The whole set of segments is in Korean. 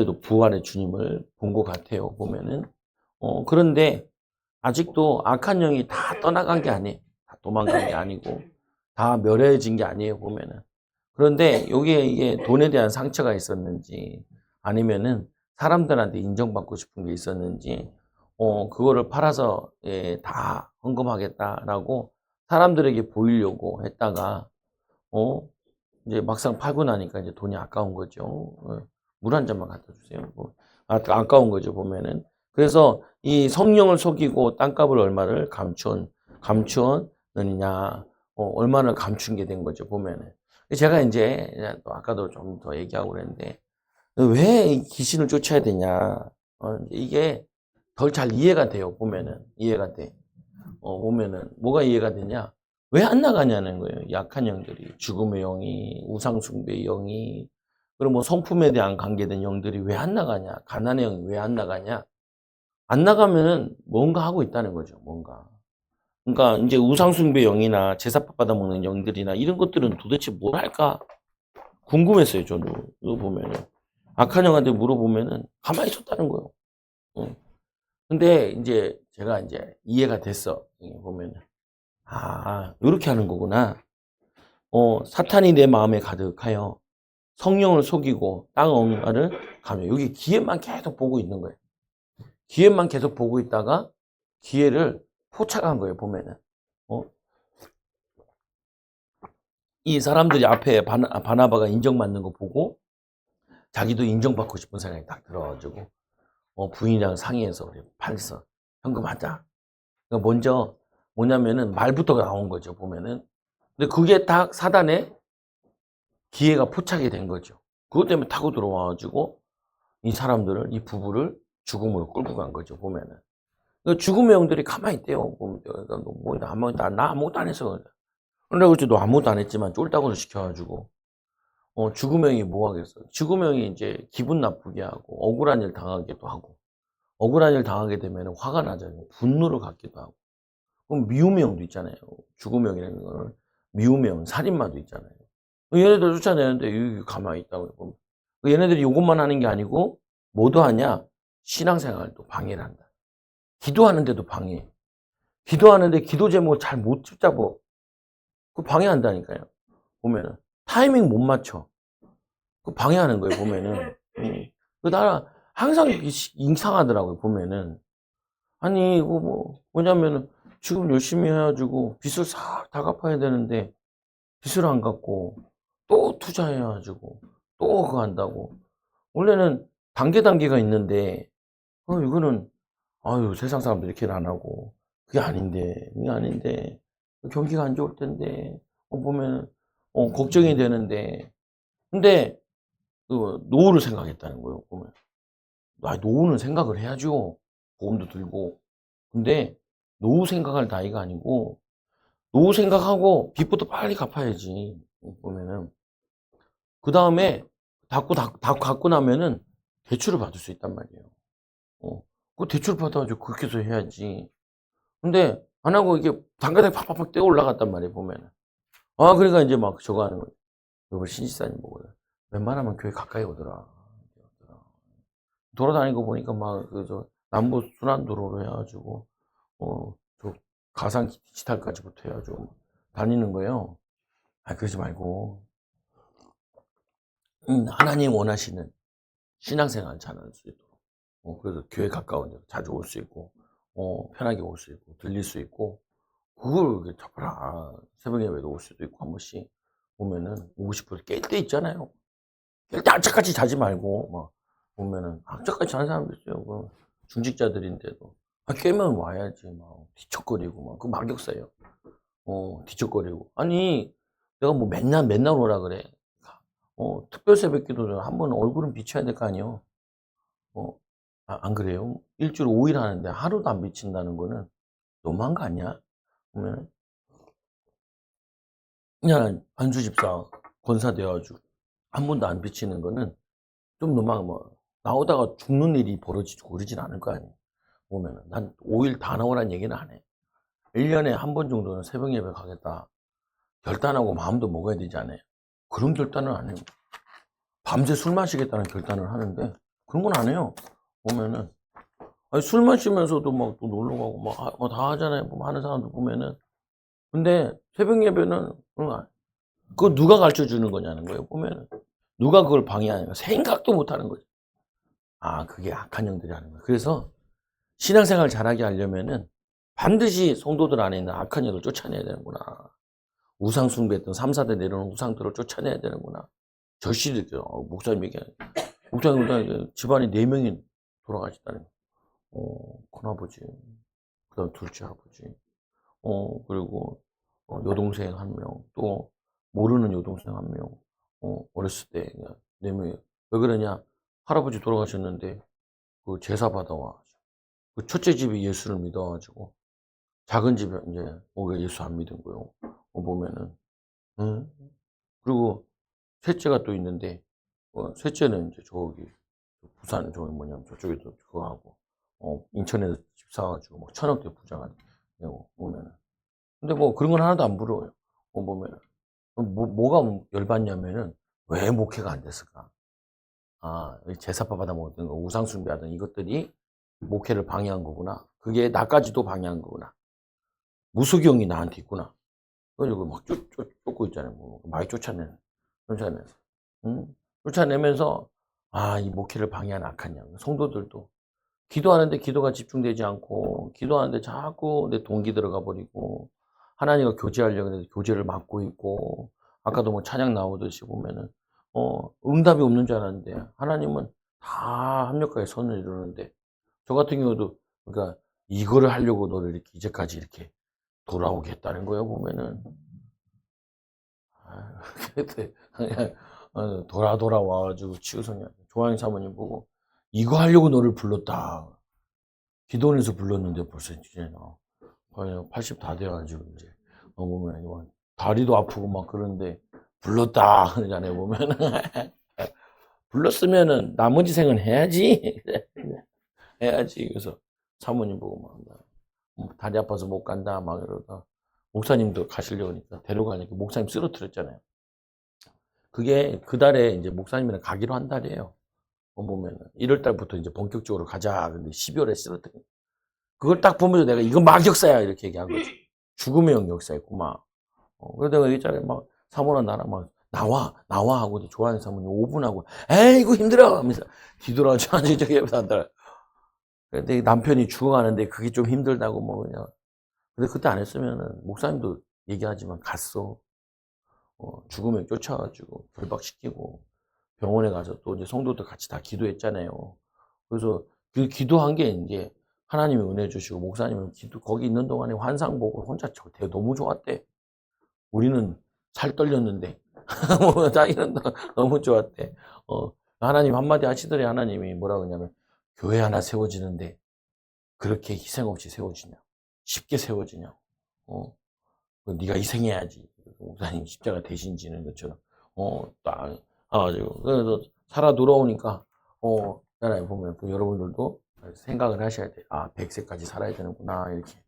그래도 부활의 주님을 본 것 같아요, 보면은. 그런데 아직도 악한 영이 다 떠나간 게 아니에요. 다 도망간 게 아니고, 다 멸해진 게 아니에요, 보면은. 그런데 여기에 이게 돈에 대한 상처가 있었는지, 아니면은 사람들한테 인정받고 싶은 게 있었는지, 그거를 팔아서, 예, 다 헌금하겠다라고 사람들에게 보이려고 했다가, 어, 이제 막상 팔고 나니까 이제 돈이 아까운 거죠. 물 한 잔만 갖다 주세요. 뭐, 아까운 거죠, 보면은. 그래서 이 성령을 속이고 땅값을 얼마를 감추었느냐, 얼마나 감춘 게 된 거죠, 보면은. 제가 이제, 또 아까도 좀 더 얘기하고 그랬는데, 왜 이 귀신을 쫓아야 되냐. 이게 덜 잘 이해가 돼요, 보면은. 이해가 돼. 보면은. 뭐가 이해가 되냐. 왜 안 나가냐는 거예요. 약한 영들이. 죽음의 영이, 우상숭배의 영이, 그리고 뭐 성품에 대한 관계된 영들이 왜 안 나가냐. 가난의 영이 왜 안 나가냐. 안 나가면은 뭔가 하고 있다는 거죠, 뭔가. 그러니까 이제 우상숭배 영이나 제사밥 받아먹는 영들이나 이런 것들은 도대체 뭘 할까? 궁금했어요, 저도. 이거 보면은. 악한 영한테 물어보면은 가만히 있었다는 거예요. 어. 근데 이제 제가 이제 이해가 됐어. 이게 보면은. 아, 이렇게 하는 거구나. 사탄이 내 마음에 가득하여 성령을 속이고 땅 엉가를 가며 여기 기회만 계속 보고 있는 거예요. 기회만 계속 보고 있다가 기회를 포착한 거예요, 보면은. 어? 이 사람들이 앞에 바나바가 인정받는 거 보고 자기도 인정받고 싶은 생각이 딱 들어가지고 부인이랑 상의해서 우리 팔서 현금하자. 그러니까 먼저 뭐냐면은 말부터 나온 거죠, 보면은. 근데 그게 딱 사단의 기회가 포착이 된 거죠. 그것 때문에 타고 들어와가지고 이 사람들을, 이 부부를 죽음으로 끌고 간 거죠, 보면은. 그러니까 죽음의 영들이 가만히 있대요. 그러니까 나 아무것도 안 했어. 그래, 그렇지, 너 아무것도 안 했지만 쫄따구를 시켜가지고, 죽음의 영이 뭐 하겠어. 죽음의 영이 이제 기분 나쁘게 하고, 억울한 일 당하기도 하고, 억울한 일 당하게 되면 화가 나잖아요. 분노를 갖기도 하고. 그럼 미움의 영도 있잖아요. 죽음의 영이라는 거는 미움의 영, 살인마도 있잖아요. 얘네들 쫓아내는데 여기 가만히 있다고 보면. 얘네들이 이것만 하는 게 아니고 뭐도 하냐? 신앙생활도 방해를 한다. 기도하는데도 방해. 기도하는데 기도 제목을 잘 못 붙잡어. 그 방해한다니까요. 보면은 타이밍 못 맞춰. 그 방해하는 거예요. 보면은. 나 항상 이상하더라고요. 보면은. 아니 이거 뭐냐면은 지금 열심히 해가지고 빚을 싹 다 갚아야 되는데 빚을 안 갚고 또 투자해가지고 또 그거 한다고. 원래는 단계가 있는데 이거는 아유 세상 사람들 이렇게 안 하고 그게 아닌데 경기가 안 좋을 텐데 보면 걱정이 되는데 근데 노후를 생각했다는 거예요. 보면 노후는 생각을 해야죠. 보험도 들고 근데 노후 생각할 나이가 아니고 노후 생각하고 빚부터 빨리 갚아야지. 보면은 그 다음에 다 갚고 나면은 대출을 받을 수 있단 말이에요. 그 대출 받아가지고 그렇게 해서 해야지. 근데 안 하고 이게 단가닥 팍팍팍 떼어 올라갔단 말이에요, 보면은. 그러니까 이제 막 저거 하는 거예요. 이걸 신지사님 보고 웬만하면 교회 가까이 오더라. 돌아다니고 보니까 막 저 남부 순환도로로 해가지고 저 가상 디지털까지부터 해가지고 다니는 거예요. 그러지 말고 하나님 원하시는 신앙생활 잘할 수 있도록. 그래서 교회 가까운 데 자주 올 수 있고, 편하게 올 수 있고, 들릴 수 있고, 그걸 이렇게 잡아라. 새벽 예배도 올 수도 있고, 한 번씩 보면은, 오고 싶어서 깰 때 있잖아요. 깰 때 악착같이 자지 말고, 막, 보면은, 악착같이 자는 사람도 있어요. 중직자들인데도. 깨면 와야지, 막, 뒤척거리고, 막, 그 막역사예요. 뒤척거리고. 아니, 내가 뭐 맨날 오라 그래. 특별 새벽 기도를 한 번 얼굴은 비춰야 될 거 아니에요. 안 그래요? 일주일 5일 하는데 하루도 안 비친다는 거는 너무한 거 아니야? 보면 그냥 안수 집사 권사 되어가지고 한 번도 안 비치는 거는 좀 너무한 나오다가 죽는 일이 벌어지고 그러진 않을 거 아니에요. 보면은 난 5일 다 나오라는 얘기는 안 해. 1년에 한 번 정도는 새벽 예배 가겠다. 결단하고 마음도 먹어야 되지 않아요? 그런 결단은 안 해요. 밤새 술 마시겠다는 결단을 하는데 그런 건 안 해요. 보면은. 아니, 술 마시면서도 막 또 놀러 가고 막 다 하잖아요. 뭐 하는 사람들 보면은. 근데 새벽 예배는 그거 누가 가르쳐 주는 거냐는 거예요. 보면은. 누가 그걸 방해하는 거야. 생각도 못 하는 거죠. 아, 그게 악한 영들이 하는 거예요. 그래서 신앙생활 잘하게 하려면은 반드시 성도들 안에 있는 악한 영을 쫓아내야 되는구나. 우상 숭배했던 3, 4대 내려오는 우상들을 쫓아내야 되는구나. 절실하죠. 목사님 얘기하는. 목사님 집안에 4명이 돌아가셨다는 거. 큰아버지, 그 다음 둘째 아버지, 그리고 여동생 1명, 또 모르는 여동생 1명, 어렸을 때 그냥 4명이. 왜 그러냐? 할아버지 돌아가셨는데 그 제사 받아와. 그 첫째 집이 예수를 믿어가지고 작은 집에 이제 예수 안 믿은 거요. 보면은. 응? 그리고 셋째가 또 있는데 셋째는 이제 저기 부산 저기 뭐냐면 저쪽에도 그거 하고 인천에서 집 사가지고 막 1,000억대 부자가 되고 보면은. 근데 뭐 그런 건 하나도 안 부러워요. 보면은 뭐가 열받냐면은 왜 목회가 안 됐을까? 아, 제사밥 받아 먹었던 거, 우상 숭배하던 이것들이 목회를 방해한 거구나. 그게 나까지도 방해한 거구나. 무수경이 나한테 있구나. 그래가지고 막 쫓고 있잖아요. 뭐 많이 쫓아내면서, 응? 쫓아내면서 이 목회를 방해한 악한 양. 성도들도 기도하는데 기도가 집중되지 않고, 기도하는데 자꾸 내 동기 들어가 버리고, 하나님과 교제하려고 했는데 교제를 막고 있고, 아까도 뭐 찬양 나오듯이 보면은, 응답이 없는 줄 알았는데, 하나님은 다 합력하게 선을 이루는데, 저 같은 경우도, 그러니까 이거를 하려고 너를 이렇게 이제까지 이렇게 돌아오게 했다는 거예요, 보면은. 그때 그냥 돌아와가지고 치우성이 조항 사모님 보고, 이거 하려고 너를 불렀다. 기도원에서 불렀는데 벌써 이제 80 다 돼가지고 이제 보면 다리도 아프고 막 그런데 불렀다 그러잖아요. 보면은 불렀으면은 나머지 생은 해야지. 해야지. 그래서 사모님 보고 다리 아파서 못 간다 막 이러다 목사님도 가시려고 하니까 데려가니까 목사님 쓰러뜨렸잖아요. 그게 그 달에 이제 목사님이랑 가기로 한 달이에요. 보면은 1월 달부터 이제 본격적으로 가자. 근데 12월에 쓰러뜨린. 그걸 딱 보면서 내가 이거 막역사야 이렇게 얘기한 거지. 죽음의 역사였구만. 그래서 내가 얘기했잖아요. 막 사모랑 나랑 막 나와 하고 좋아하는 사모님 5분 하고 에이 이거 힘들어 하면서 뒤돌아가지고 앉아 저기 옆에서 한다. 근데 남편이 죽어가는데 그게 좀 힘들다고 뭐 그냥. 근데 그때 안 했으면은 목사님도 얘기하지만 갔어. 죽음에 쫓아가지고 결박시키고 병원에 가서 또 이제 성도들 같이 다 기도했잖아요. 그래서 그 기도한 게 이제 하나님이 은혜 주시고 목사님은 거기 있는 동안에 환상 보고 혼자 너무 좋았대. 우리는 살 떨렸는데 자기는 너무 좋았대. 하나님 한마디 하시더래. 하나님이 뭐라고 하냐면 교회 하나 세워지는데 그렇게 희생 없이 세워지냐? 쉽게 세워지냐? 네가 희생해야지. 목사님 십자가 대신 지는 것처럼 딱 가지고 그래서 살아 돌아오니까 나라에 보면 여러분들도 생각을 하셔야 돼. 100세까지 살아야 되는구나 이렇게.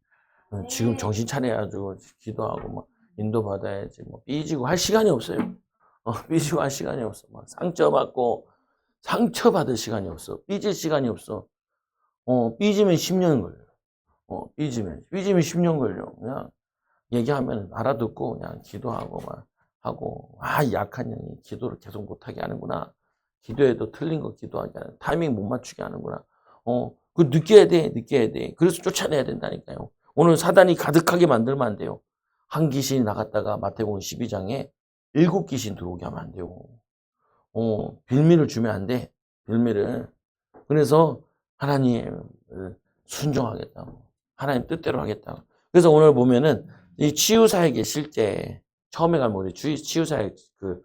지금 정신 차려가지고 기도하고 막 인도 받아야지. 뭐 삐지고 할 시간이 없어요. 삐지고 할 시간이 없어. 막 상처받을 시간이 없어. 삐질 시간이 없어. 삐지면 10년 걸려. 삐지면 10년 걸려. 그냥 얘기하면 알아듣고 그냥 기도하고 막 하고 약한 영이 기도를 계속 못하게 하는구나. 기도해도 틀린 거 기도하게 하는 타이밍 못 맞추게 하는구나. 그 느껴야 돼. 그래서 쫓아내야 된다니까요. 오늘 사단이 가득하게 만들면 안 돼요. 한 귀신이 나갔다가 마태복음 12장에 7귀신 들어오게 하면 안 돼요. 빌미를 주면 안 돼. 빌미를. 그래서 하나님 순종하겠다고. 하나님 뜻대로 하겠다고. 그래서 오늘 보면은 이 치유사역의 실제 처음에 가면 우리 치유사역 그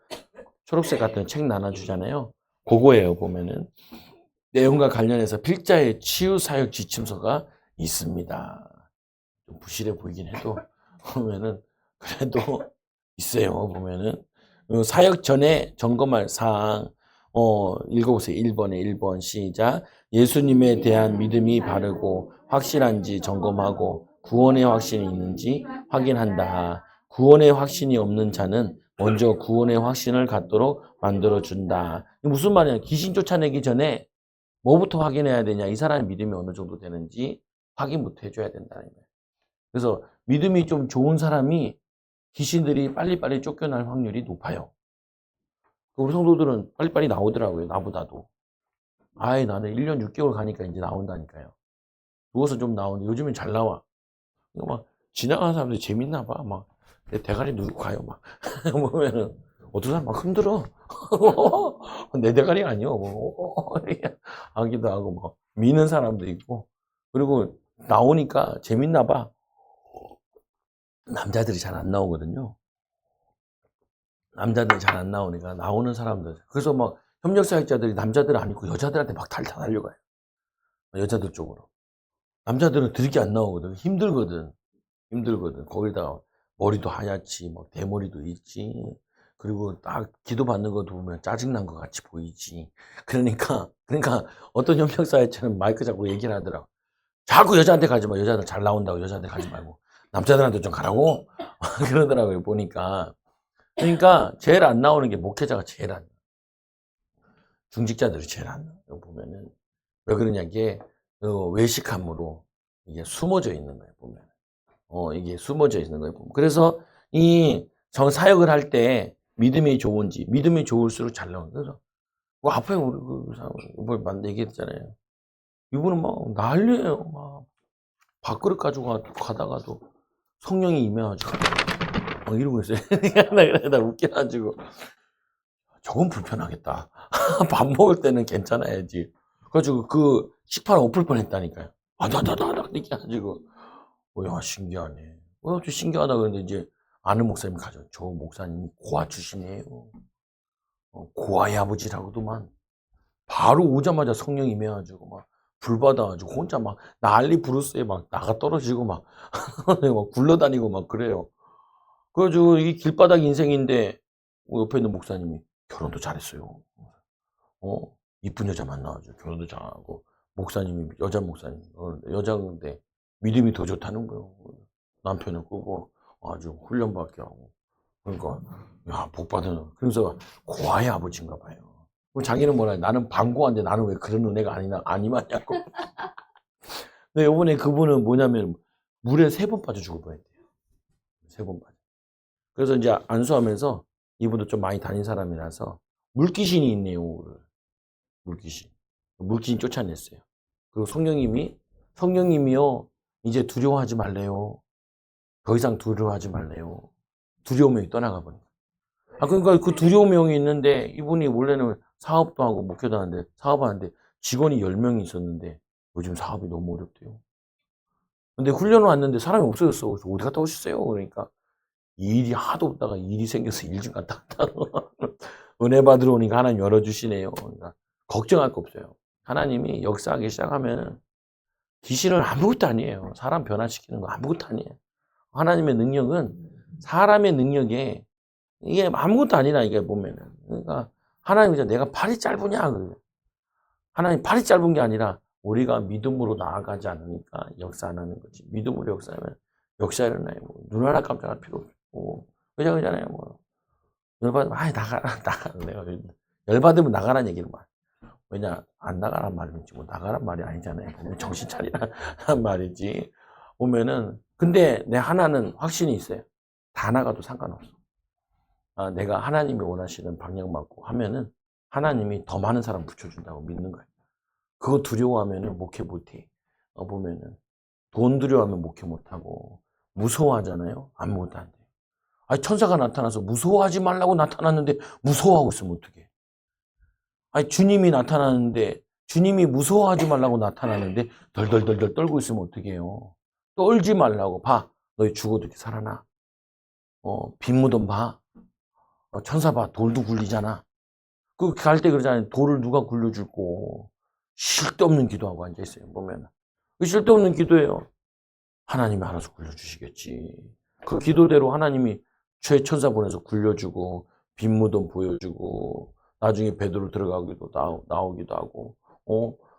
초록색 같은 책 나눠주잖아요. 그거예요. 보면은 내용과 관련해서 필자의 치유사역 지침서가 있습니다. 좀 부실해 보이긴 해도 보면은 그래도 있어요. 보면은 사역 전에 점검할 사항 읽어보세요. 1번에 1번 시작. 예수님에 대한 믿음이 바르고 확실한지 점검하고 구원의 확신이 있는지 확인한다. 구원의 확신이 없는 자는 먼저 구원의 확신을 갖도록 만들어준다. 무슨 말이야? 귀신 쫓아내기 전에 뭐부터 확인해야 되냐? 이 사람의 믿음이 어느 정도 되는지 확인부터 해줘야 된다는 거예요. 그래서 믿음이 좀 좋은 사람이 귀신들이 빨리빨리 쫓겨날 확률이 높아요. 우리 성도들은 빨리빨리 나오더라고요. 나보다도. 아이, 나는 1년 6개월 가니까 이제 나온다니까요. 누워서 좀 나오는데 요즘엔 잘 나와. 이거 막 지나가는 사람들이 재밌나 봐. 막 내 대가리 누르고 가요. 막 보면은 어떤 사람 막 흔들어. 내 대가리가 아니요. 뭐 하기도 하고 막 미는 사람도 있고. 그리고 나오니까 재밌나 봐. 남자들이 잘 안 나오거든요. 남자들이 잘 안 나오니까 나오는 사람들. 그래서 막 협력사역자들이 남자들 아니고 여자들한테 막 다 달려가요. 여자들 쪽으로. 남자들은 드럽게 안 나오거든. 힘들거든. 힘들거든. 거기다가 머리도 하얗지, 막 대머리도 있지. 그리고 딱 기도 받는 거 보면 짜증난 것 같이 보이지. 그러니까 어떤 협력사역자는 마이크 잡고 얘기를 하더라고. 자꾸 여자한테 가지 마. 여자들 잘 나온다고 여자한테 가지 말고. 남자들한테 좀 가라고? 그러더라고요, 보니까. 그러니까 제일 안 나오는 게 목회자가 제일 안 나와요. 중직자들이 제일 안 나와요. 보면은. 왜 그러냐, 이게 외식함으로 이게 숨어져 있는 거예요, 보면. 이게 숨어져 있는 거예요. 보면. 그래서 이 사역을 할 때 믿음이 좋은지, 믿음이 좋을수록 잘 나오는 거죠. 그 앞에 우리 그 사람, 얘기했잖아요. 이분은 막 난리예요. 막 밥그릇 가지고 가다가도 성령이 임해가지고 막 이러고 있어요. 나 웃겨가지고 저건 불편하겠다. 밥 먹을 때는 괜찮아야지. 그래가지고 그 식판 엎을 뻔했다니까요. 아다다다닥 이렇게 해가지고 야 신기하네. 좀 신기하다 그랬는데 이제 아는 목사님 가죠. 저 목사님이 고아 출신이에요. 고아의 아버지라고도만 바로 오자마자 성령 임해가지고 막 불 받아가지고 혼자 막 난리 부르스에 막 나가 떨어지고 막, 막 굴러다니고 막 그래요. 그래가지고 이 길바닥 인생인데 옆에 있는 목사님이 결혼도 잘했어요. 이쁜 여자 만나가지고 결혼도 잘하고 목사님이 여자 목사님 여자인데 믿음이 더 좋다는 거예요. 남편을 끄고 아주 훈련받게 하고 그러니까 야 복 받은 그래서 고아의 아버지인가 봐요. 그럼 자기는 뭐라 해? 나는 반고한데 나는 왜 그런 은혜가 아니냐고. 근데 이번에 그분은 뭐냐면 물에 3번 빠져 죽을 뻔했대요. 3번 빠져. 그래서 이제 안수하면서 이분도 좀 많이 다닌 사람이라서 물귀신이 있네요. 물귀신이 쫓아냈어요. 그리고 성령님이요 이제 두려워하지 말래요. 더 이상 두려워하지 말래요. 두려움이 떠나가 버린 거예요. 그러니까 그 두려움이 있는데 이분이 원래는 사업도 하고 목회도 하는데 사업하는데 직원이 10명이 있었는데 요즘 사업이 너무 어렵대요. 근데 훈련을 왔는데 사람이 없어졌어. 그래서 어디 갔다 오셨어요? 그러니까 일이 하도 없다가 일이 생겨서 일 좀 갔다 왔다고. 은혜 받으러 오니까 하나님 열어주시네요. 그러니까 걱정할 거 없어요. 하나님이 역사하기 시작하면 귀신은 아무것도 아니에요. 사람 변화시키는 거 아무것도 아니에요. 하나님의 능력은 사람의 능력에 이게 아무것도 아니라 이게 보면은. 그러니까 하나님이 내가 팔이 짧으냐 그래요. 하나님 팔이 짧은 게 아니라 우리가 믿음으로 나아가지 않으니까 역사 안 하는 거지. 믿음으로 역사하면 역사 일어나요. 눈 하나 깜짝할 필요 없고 그잖아요. 열받으면 나가라. 내가 열받으면 나가라는 얘기를 말. 왜냐 안 나가란 말이지 나가란 말이 아니잖아요. 보면 정신 차리란 말이지. 보면은 근데 내 하나는 확신이 있어요. 다 나가도 상관없어. 내가 하나님이 원하시는 방향 맞고 하면은 하나님이 더 많은 사람 붙여준다고 믿는 거예요. 그거 두려워하면은 목회 못해. 보면은 돈 두려워하면 목회 못하고 무서워하잖아요. 아무것도 안 돼. 아니 천사가 나타나서 무서워하지 말라고 나타났는데 무서워하고 있으면 어떡해. 아니 주님이 나타나는데 주님이 무서워하지 말라고 나타나는데 덜덜덜덜 떨고 있으면 어떡해요. 떨지 말라고 봐. 너희 죽어도 이렇게 살아나. 빈무덤 봐. 천사 봐. 돌도 굴리잖아. 그 갈 때 그러잖아요. 돌을 누가 굴려줄 거. 쓸데없는 기도하고 앉아있어요. 보면 그 쓸데없는 기도예요. 하나님이 알아서 굴려주시겠지. 그 기도대로 하나님이 최천사 보내서 굴려주고 빈무덤 보여주고 나중에 베드로 들어가기도 나오기도 하고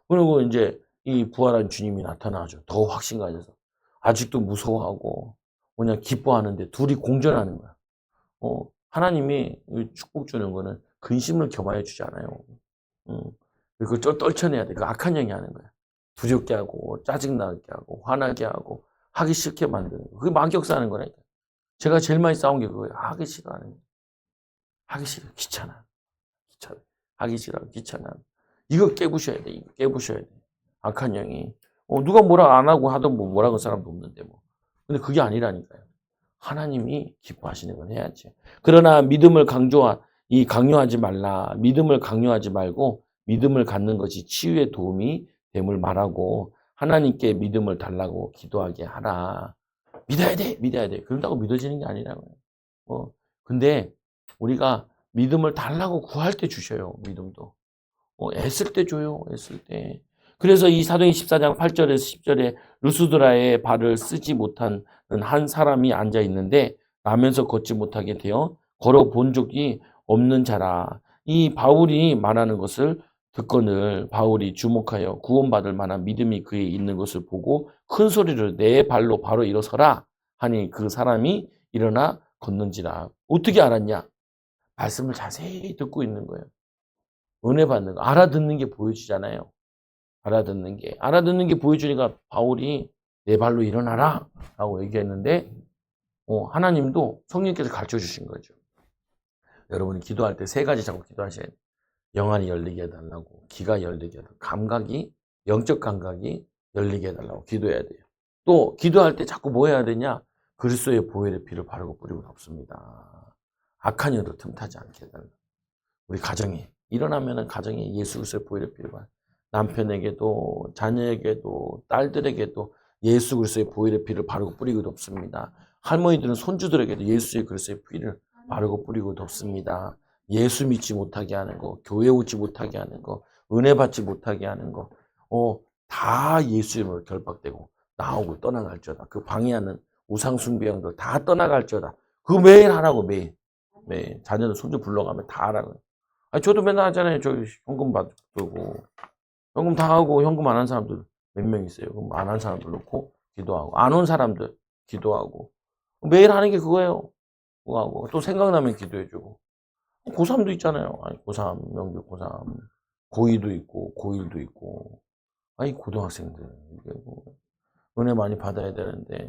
그리고 이제 이 부활한 주님이 나타나죠. 더 확신 가져서 아직도 무서워하고 그냥 기뻐하는데 둘이 공존하는 거야. 하나님이 축복 주는 거는 근심을 겸하여 주지 않아요. 그걸 떨쳐내야 돼. 그 악한 영이 하는 거야. 두렵게 하고, 짜증나게 하고, 화나게 하고, 하기 싫게 만드는 거. 그게 막역사하는 거라니까. 제가 제일 많이 싸운 게 그거예요. 하기 싫어하는 거. 하기 싫어. 귀찮아. 귀찮아. 하기 싫어. 귀찮아. 이거 깨부셔야 돼. 이거 깨부셔야 돼. 악한 영이. 누가 뭐라 안 하고 하던 뭐 뭐라고 사람도 없는데 뭐. 근데 그게 아니라니까요. 하나님이 기뻐하시는 건 해야지. 그러나 믿음을 강요하지 말라. 믿음을 강요하지 말고 믿음을 갖는 것이 치유에 도움이 됨을 말하고 하나님께 믿음을 달라고 기도하게 하라. 믿어야 돼. 믿어야 돼. 그런다고 믿어지는 게 아니라고요. 근데 우리가 믿음을 달라고 구할 때 주셔요. 믿음도. 애쓸 때 줘요. 애쓸 때. 그래서 이 사도행 14장 8절에서 10절에 루스드라의 발을 쓰지 못한 한 사람이 앉아 있는데 나면서 걷지 못하게 되어 걸어본 적이 없는 자라. 이 바울이 말하는 것을 듣거늘 바울이 주목하여 구원받을 만한 믿음이 그에 있는 것을 보고 큰 소리를 내 발로 바로 일어서라 하니 그 사람이 일어나 걷는지라. 어떻게 알았냐? 말씀을 자세히 듣고 있는 거예요. 은혜 받는 거. 알아듣는 게 보여지잖아요. 알아듣는 게 보여주니까 바울이 내 발로 일어나라 라고 얘기했는데 하나님도 성령께서 가르쳐 주신 거죠. 여러분이 기도할 때 세 가지 자꾸 기도하셔야 돼요. 영안이 열리게 해달라고, 귀가 열리게 해달라고, 영적 감각이 열리게 해달라고 기도해야 돼요. 또 기도할 때 자꾸 뭐 해야 되냐? 그리스도의 보혈의 피를 바르고 뿌리고 덮습니다. 악한 영도 틈타지 않게 해달라고. 우리 가정에 일어나면은 가정에 예수 그리스도의 보혈의 피를 바르고 남편에게도 자녀에게도 딸들에게도 예수 그리스도의 보혈의 피를 바르고 뿌리고 덮습니다. 할머니들은 손주들에게도 예수의 그리스도의 피를 바르고 뿌리고 덮습니다. 예수 믿지 못하게 하는 거, 교회 오지 못하게 하는 거, 은혜 받지 못하게 하는 거, 다 예수 이름으로 결박되고 나오고 떠나갈지어다. 그 방해하는 우상 숭배형들 다 떠나갈지어다. 그거 매일 하라고 매일. 자녀들 손주 불러가면 다 하라고. 저도 맨날 하잖아요. 저 현금 받고 현금 다 하고 현금 안 한 사람들 몇 명 있어요. 그럼 안 한 사람들 놓고 기도하고 안 온 사람들 기도하고 매일 하는 게 그거예요. 그거 하고 또 생각나면 기도해주고 고3도 있잖아요. 고3 명절 고3 고2도 있고 고1도 있고 고등학생들 이게 뭐 은혜 많이 받아야 되는데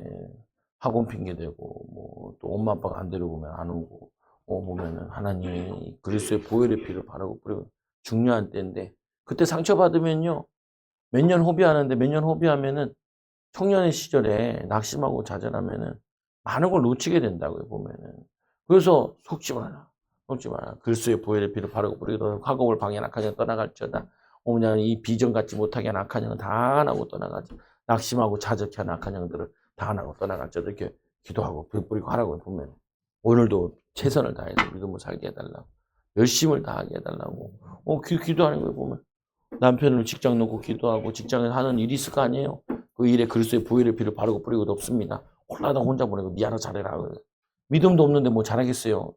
학원 핑계 대고 뭐 또 엄마 아빠가 안 데려오면 안 오고 보면은 하나님이 그리스도의 보혈의 피를 바르고 뿌리고 중요한 때인데 그때 상처받으면요. 몇 년 호비하면은 청년의 시절에 낙심하고 좌절하면은 많은 걸 놓치게 된다고요, 보면은. 그래서 속지 마라. 그리스도의 보혈의 피를 바르고 뿌리고 화곡을 방해한 악한 영 떠나갈지어다. 그냥 이 비전 갖지 못하게 한 악한 영은 다 나고 떠나가지. 낙심하고 자적해 하는 악한 영들을 다 나고 떠나갈지어다. 이렇게 기도하고 뿌리고 하라고 보면 오늘도 최선을 다해서 믿음을 살게 해달라고. 열심을 다하게 해달라고. 기도하는 거 보면 남편을 직장 놓고 기도하고 직장에서 하는 일이 있을 거 아니에요. 그 일에 그리스도의 보혈의 피를 바르고 뿌리고 덮습니다. 홀라당 혼자 보내고 니 알아서 잘해라. 믿음도 없는데 뭐 잘하겠어요.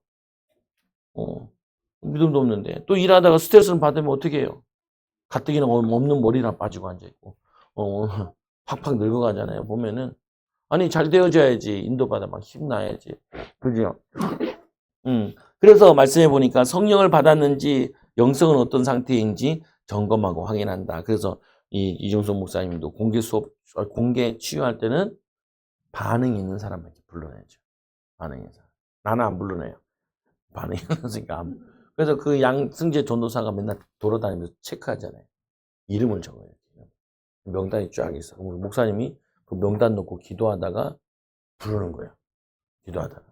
믿음도 없는데 또 일하다가 스트레스를 받으면 어떻게 해요? 가뜩이나 없는 머리랑 빠지고 앉아있고 팍팍 늙어가잖아요. 보면은 아니 잘 되어져야지. 인도받아 막 힘나야지. 그죠? 그래서 말씀해 보니까 성령을 받았는지 영성은 어떤 상태인지 점검하고 확인한다. 그래서 이종석 목사님도 공개 치유할 때는 반응이 있는 사람만 불러내죠. 반응이 있는 사람. 나는 안 불러내요. 반응이 있으니까. 그래서 그 양승재 전도사가 맨날 돌아다니면서 체크하잖아요. 이름을 적어요. 명단이 쫙 있어. 우리 목사님이 그 명단 놓고 기도하다가 부르는 거예요. 기도하다가.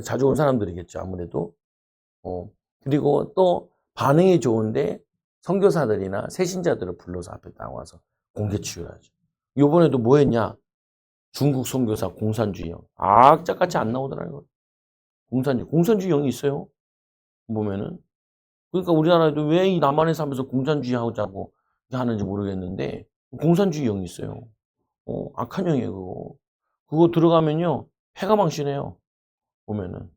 자주 온 사람들이겠죠. 아무래도. 그리고 또 반응이 좋은데 선교사들이나 새신자들을 불러서 앞에 나와서 공개 치유를 하죠. 이번에도 뭐 했냐? 중국 선교사 공산주의형. 악착같이 안 나오더라고요. 공산주의 형이 있어요. 보면은. 그러니까 우리나라에도 왜 이 남한에 살면서 공산주의 하자고 하는지 모르겠는데 공산주의 형이 있어요. 악한 형이에요, 그거. 그거 들어가면요. 패가 망신해요. 보면은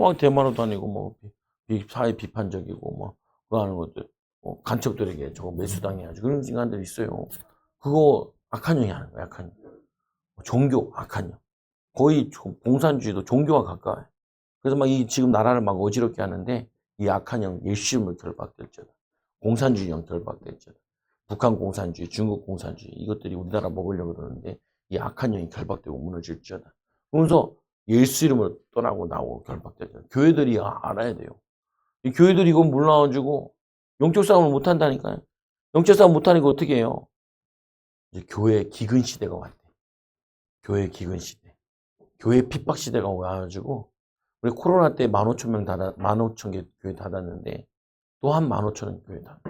막 대마로 다니고 뭐 사회 비판적이고 뭐 그거 하는 것들 간첩들에게 저거 매수당해야지 그런 인간들이 있어요. 그거 악한 형이 하는 거야. 악한 형. 종교 악한 형. 거의 공산주의도 종교와 가까워요. 그래서 막 지금 나라를 막 어지럽게 하는데 이 악한 형 예수님을 결박될지어다. 공산주의형 결박됐죠. 북한 공산주의, 중국 공산주의 이것들이 우리나라 먹으려고 그러는데 이 악한 영이 결박되고 무너질지어다. 그러면서 예수 이름으로 떠나고 나오고 결박되죠. 교회들이 알아야 돼요. 이 교회들이 이거 몰라가지고 영적 싸움을 못 한다니까요. 영적 싸움 못 하니까 어떻게 해요? 이제 교회 기근 시대가 왔대. 교회 기근 시대. 교회 핍박 시대가 와가지고 우리 코로나 때 15,000명 15,000개 교회 닫았는데 또 한 15,000원 교회 닫았.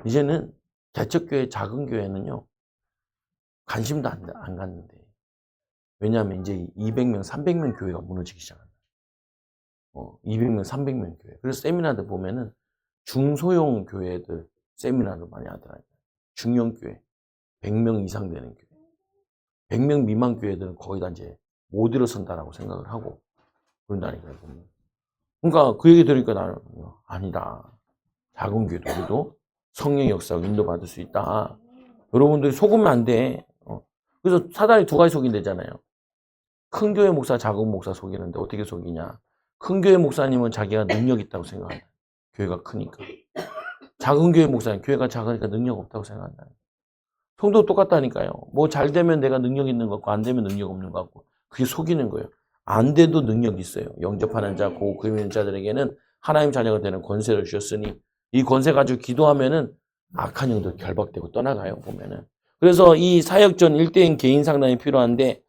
이제는 개척교회 작은 교회는요 관심도 안 갖는데 왜냐하면 이제 200명 300명 교회가 무너지기 시작한다. 200명 300명 교회. 그래서 세미나들 보면은 중소형 교회들 세미나를 많이 하더라고요. 중형 교회 100명 이상 되는 교회. 100명 미만 교회들은 거의 다 이제 못 일어선다라고 생각을 하고 그런다니까요. 그러니까 그 얘기 들으니까 나는 아니다. 작은 교회도 우리도 성령의 역사로 인도받을 수 있다. 여러분들이 속으면 안 돼. 그래서 사단이 두 가지 속인대잖아요. 큰 교회 목사, 작은 목사 속이는데 어떻게 속이냐. 큰 교회 목사님은 자기가 능력 있다고 생각한다. 교회가 크니까. 작은 교회 목사님, 교회가 작으니까 능력 없다고 생각한다. 성도 똑같다니까요. 뭐 잘 되면 내가 능력 있는 것 같고 안 되면 능력 없는 것 같고 그게 속이는 거예요. 안 돼도 능력이 있어요. 영접하는 자, 고 있는 자들에게는 하나님 자녀가 되는 권세를 주셨으니 이 권세 가지고 기도하면은 악한 영도 결박되고 떠나가요. 보면은. 그래서 이 사역전 1대인 개인 상담이 필요한데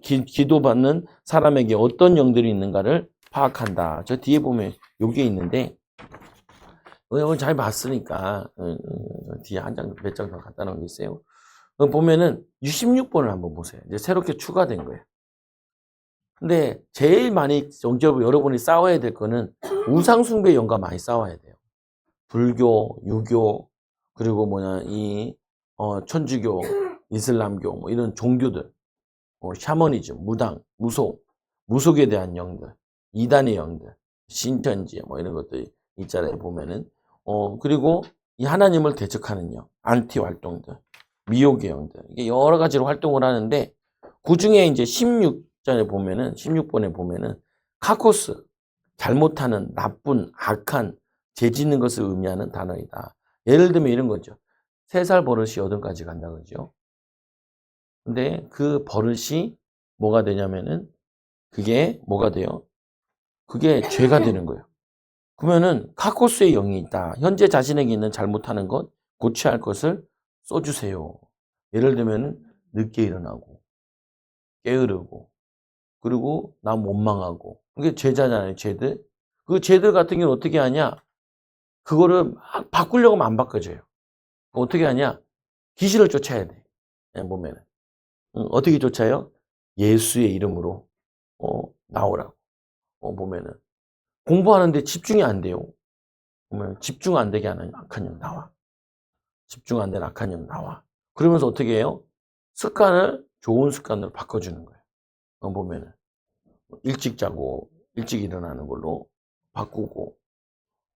기도받는 사람에게 어떤 영들이 있는가를 파악한다. 저 뒤에 보면 요게 있는데 이걸 잘 봤으니까 뒤에 한 장, 몇 장 더 갖다 놓은 게 있어요. 보면은 66번을 한번 보세요. 이제 새롭게 추가된 거예요. 근데 제일 많이 여러분이 싸워야 될 거는 우상숭배 영과 많이 싸워야 돼요. 불교, 유교, 그리고 천주교, 이슬람교, 뭐 이런 종교들, 샤머니즘, 무당, 무속에 대한 영들, 이단의 영들, 신천지, 뭐 이런 것들이 있잖아요, 보면은. 그리고 이 하나님을 대적하는 영, 안티 활동들, 미혹의 영들, 이게 여러 가지로 활동을 하는데, 그 중에 이제 16번에 보면은, 카코스, 잘못하는, 나쁜, 악한, 죄 짓는 것을 의미하는 단어이다. 예를 들면 이런 거죠. 3살 버릇이 8까지 간다, 그죠? 근데 그 버릇이 뭐가 되냐면은, 그게 뭐가 돼요? 그게 죄가 되는 거예요. 그러면은 카코스의 영이 있다. 현재 자신에게 있는 잘못하는 것, 고쳐야 할 것을 써주세요. 예를 들면 늦게 일어나고 게으르고 그리고 남 원망하고 그게 죄잖아요. 죄들. 그 죄들 같은 경우는 어떻게 하냐? 그거를 막 바꾸려고 하면 안 바꿔져요. 어떻게 하냐? 귀신을 쫓아야 돼. 보면은 어떻게 쫓아요? 예수의 이름으로 나오라고. 보면은 공부하는데 집중이 안 돼요. 보면 집중 안 되게 하는 악한 영 나와. 집중 안 되는 악한 영 나와. 그러면서 어떻게 해요? 습관을 좋은 습관으로 바꿔주는 거예요. 보면은 일찍 자고 일찍 일어나는 걸로 바꾸고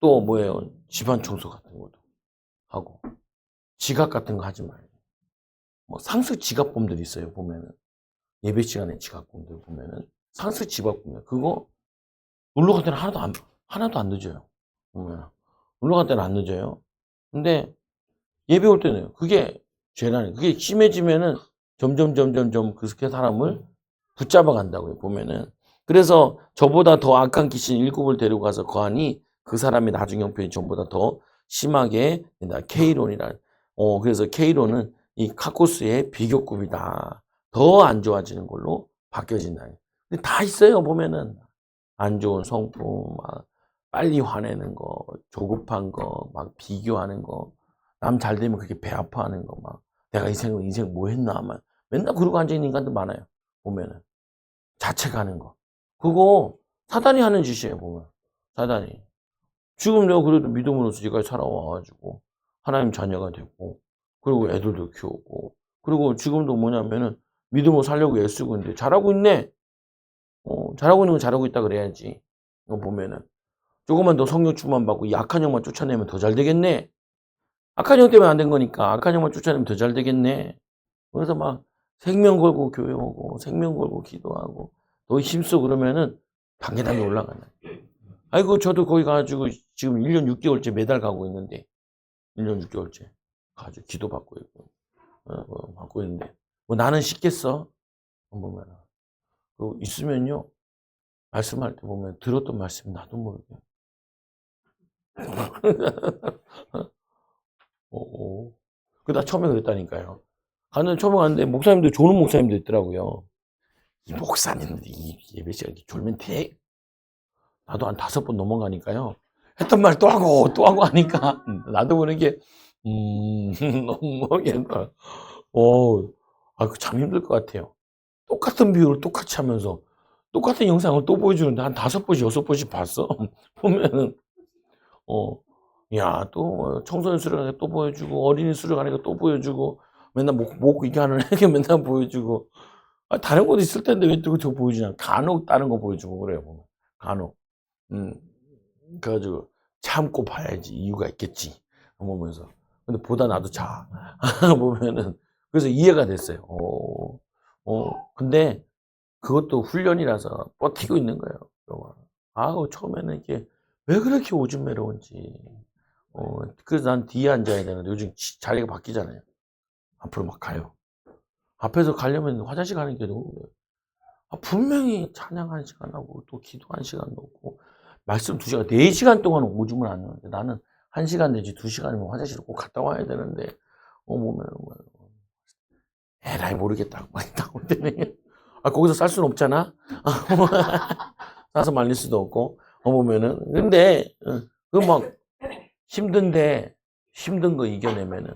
또 뭐예요? 집안 청소 같은 것도 하고 지각 같은 거 하지 말고 뭐 상습 지각범들이 있어요. 보면은 예배 시간에 지각범들 보면은 상습 지각범들 그거 놀러 갈 때는 하나도 안 늦어요. 보면 놀러 갈 때는 안 늦어요. 근데 예배 올 때는 그게 죄라는 그게 심해지면은 점점 그 사람을 붙잡아 간다고요. 보면은 그래서 저보다 더 악한 귀신 7을 데리고 가서 거하니 그 사람이 나중 형편이 전보다 더 심하게 된다. K론이라. 그래서 K론은 이 카코스의 비교급이다. 더 안 좋아지는 걸로 바뀌어진다. 근데 다 있어요. 보면은 안 좋은 성품, 막 빨리 화내는 거, 조급한 거, 막 비교하는 거, 남 잘 되면 그렇게 배 아파하는 거, 막 내가 인생 뭐 했나, 막 맨날 그러고 앉아 있는 인간도 많아요. 보면은 자책하는 거, 그거 사단이 하는 짓이에요. 보면 사단이. 지금 내가 그래도 믿음으로서 지금까지 살아와가지고 하나님 자녀가 됐고, 그리고 애들도 키우고, 그리고 지금도 뭐냐면은 믿음으로 살려고 애쓰고 있는데 잘하고 있네. 잘하고 있는 건 잘하고 있다 그래야지. 보면은 조금만 더 성령 충만 받고 이 악한 영만 쫓아내면 더 잘 되겠네. 악한 영 때문에 안 된 거니까 악한 영만 쫓아내면 더 잘 되겠네. 그래서 막 생명 걸고 교회 오고 생명 걸고 기도하고 더 힘써 그러면은 단계단계 올라가네. 아이고 저도 거기 가가지고 지금 1년 6개월째 매달 가고 있는데 1년 6개월째. 가지고 기도 받고 있고, 받고 있는데, 뭐 나는 쉽겠어? 보면. 있으면요, 말씀할 때 보면 들었던 말씀 나도 모르게. 나 처음에 그랬다니까요. 처음에 갔는데 목사님도 조는 목사님도 있더라고요. 이 목사님들이 이 예배 시간에 졸면 돼? 나도 한 5번 넘어가니까요. 했던 말 또 하고 또 하고 하니까 나도 모르게 너무 모르겠다. 참 힘들 것 같아요. 똑같은 비유를 똑같이 하면서 똑같은 영상을 또 보여주는데 한 5번씩 6번씩 봤어. 보면은 야, 또 청소년 수련회 또 보여주고 어린이 수련회가 또 보여주고 맨날 목 이렇게 하는 애게 맨날 보여주고 다른 것도 있을 텐데 왜 또 저거 보여주냐. 간혹 다른 거 보여주고 그래요. 보면. 간혹. 그래가지고 참고 봐야지 이유가 있겠지 보면서. 근데 보다 나도 자 보면은 그래서 이해가 됐어요. 근데 그것도 훈련이라서 버티고 있는 거예요. 처음에는 이게 왜 그렇게 오줌 매러운지. 그래서 난 뒤에 앉아야 되는데 요즘 자리가 바뀌잖아요. 앞으로 막 가요. 앞에서 가려면 화장실 가는 게 너무 분명히 찬양 1시간 하고 또 기도 1시간 넣고 말씀 2시간, 4시간 동안 오줌을 안 넣는데 나는 1시간 내지 2시간이면 화장실을 꼭 갔다 와야 되는데 보면 에라이 모르겠다 막 나올 때는 거기서 쌀 수는 없잖아. 싸서 말릴 수도 없고 보면은 근데 그 막 힘든데 힘든 거 이겨내면은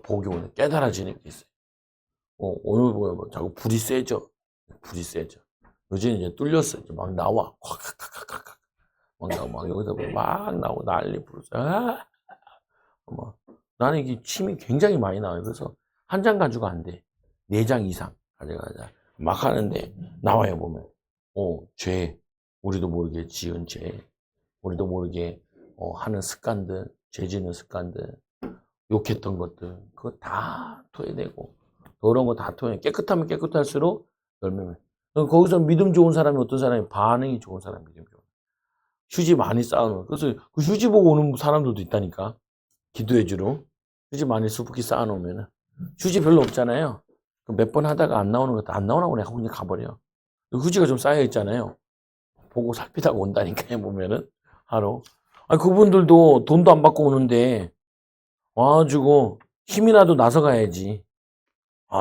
복이 오는 깨달아지는 게 있어요. 오늘 보면 자꾸 불이 세져. 요즘 이제 뚫렸어. 이제 막 나와. 콱콱콱콱 막 나와. 막 여기서 막 나오고 난리 부르죠. 나는 이게 침이 굉장히 많이 나와요. 그래서 한 장 가지고 안 돼. 4장 이상 가져가자. 막 하는데 나와요 보면. 죄. 우리도 모르게 지은 죄. 우리도 모르게 하는 습관들, 죄 짓는 습관들, 욕했던 것들, 그거 다 토해내고, 더러운 거 다 토해. 깨끗하면 깨끗할수록 열매면. 거기서 믿음 좋은 사람이 어떤 사람이 반응이 좋은 사람이 믿음 좋은. 휴지 많이 쌓아놓은. 그래서 그 휴지 보고 오는 사람들도 있다니까. 기도해주러. 휴지 많이 수북히 쌓아놓으면. 휴지 별로 없잖아요. 몇 번 하다가 안 나오는 것도 안 나오나 보네 하고 그냥 가버려. 휴지가 좀 쌓여 있잖아요. 보고 살피다가 온다니까요, 보면은. 하루. 그분들도 돈도 안 받고 오는데, 와가지고 힘이라도 나서 가야지.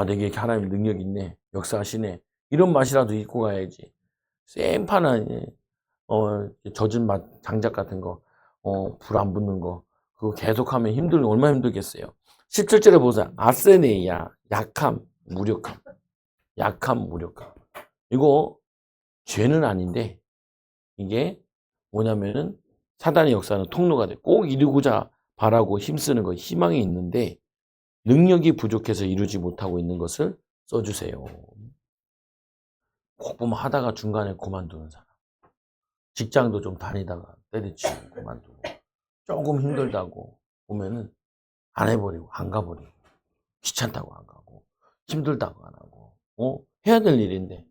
내게 이렇게 하나님 능력 있네. 역사하시네. 이런 맛이라도 입고 가야지. 쌤파는, 젖은 맛, 장작 같은 거, 불 안 붙는 거, 그거 계속하면 얼마나 힘들겠어요. 17절에 보세요. 아세네이야. 약함, 무력함. 이거 죄는 아닌데, 이게 뭐냐면은 사단의 역사는 통로가 돼. 꼭 이루고자 바라고 힘쓰는 거, 희망이 있는데 능력이 부족해서 이루지 못하고 있는 것을 써주세요. 꼭 보면 하다가 중간에 그만두는 사람. 직장도 좀 다니다가 때려치고 그만두고 조금 힘들다고 보면은 안 해버리고 안 가버리고 귀찮다고 안 가고 힘들다고 안 하고 해야 될 일인데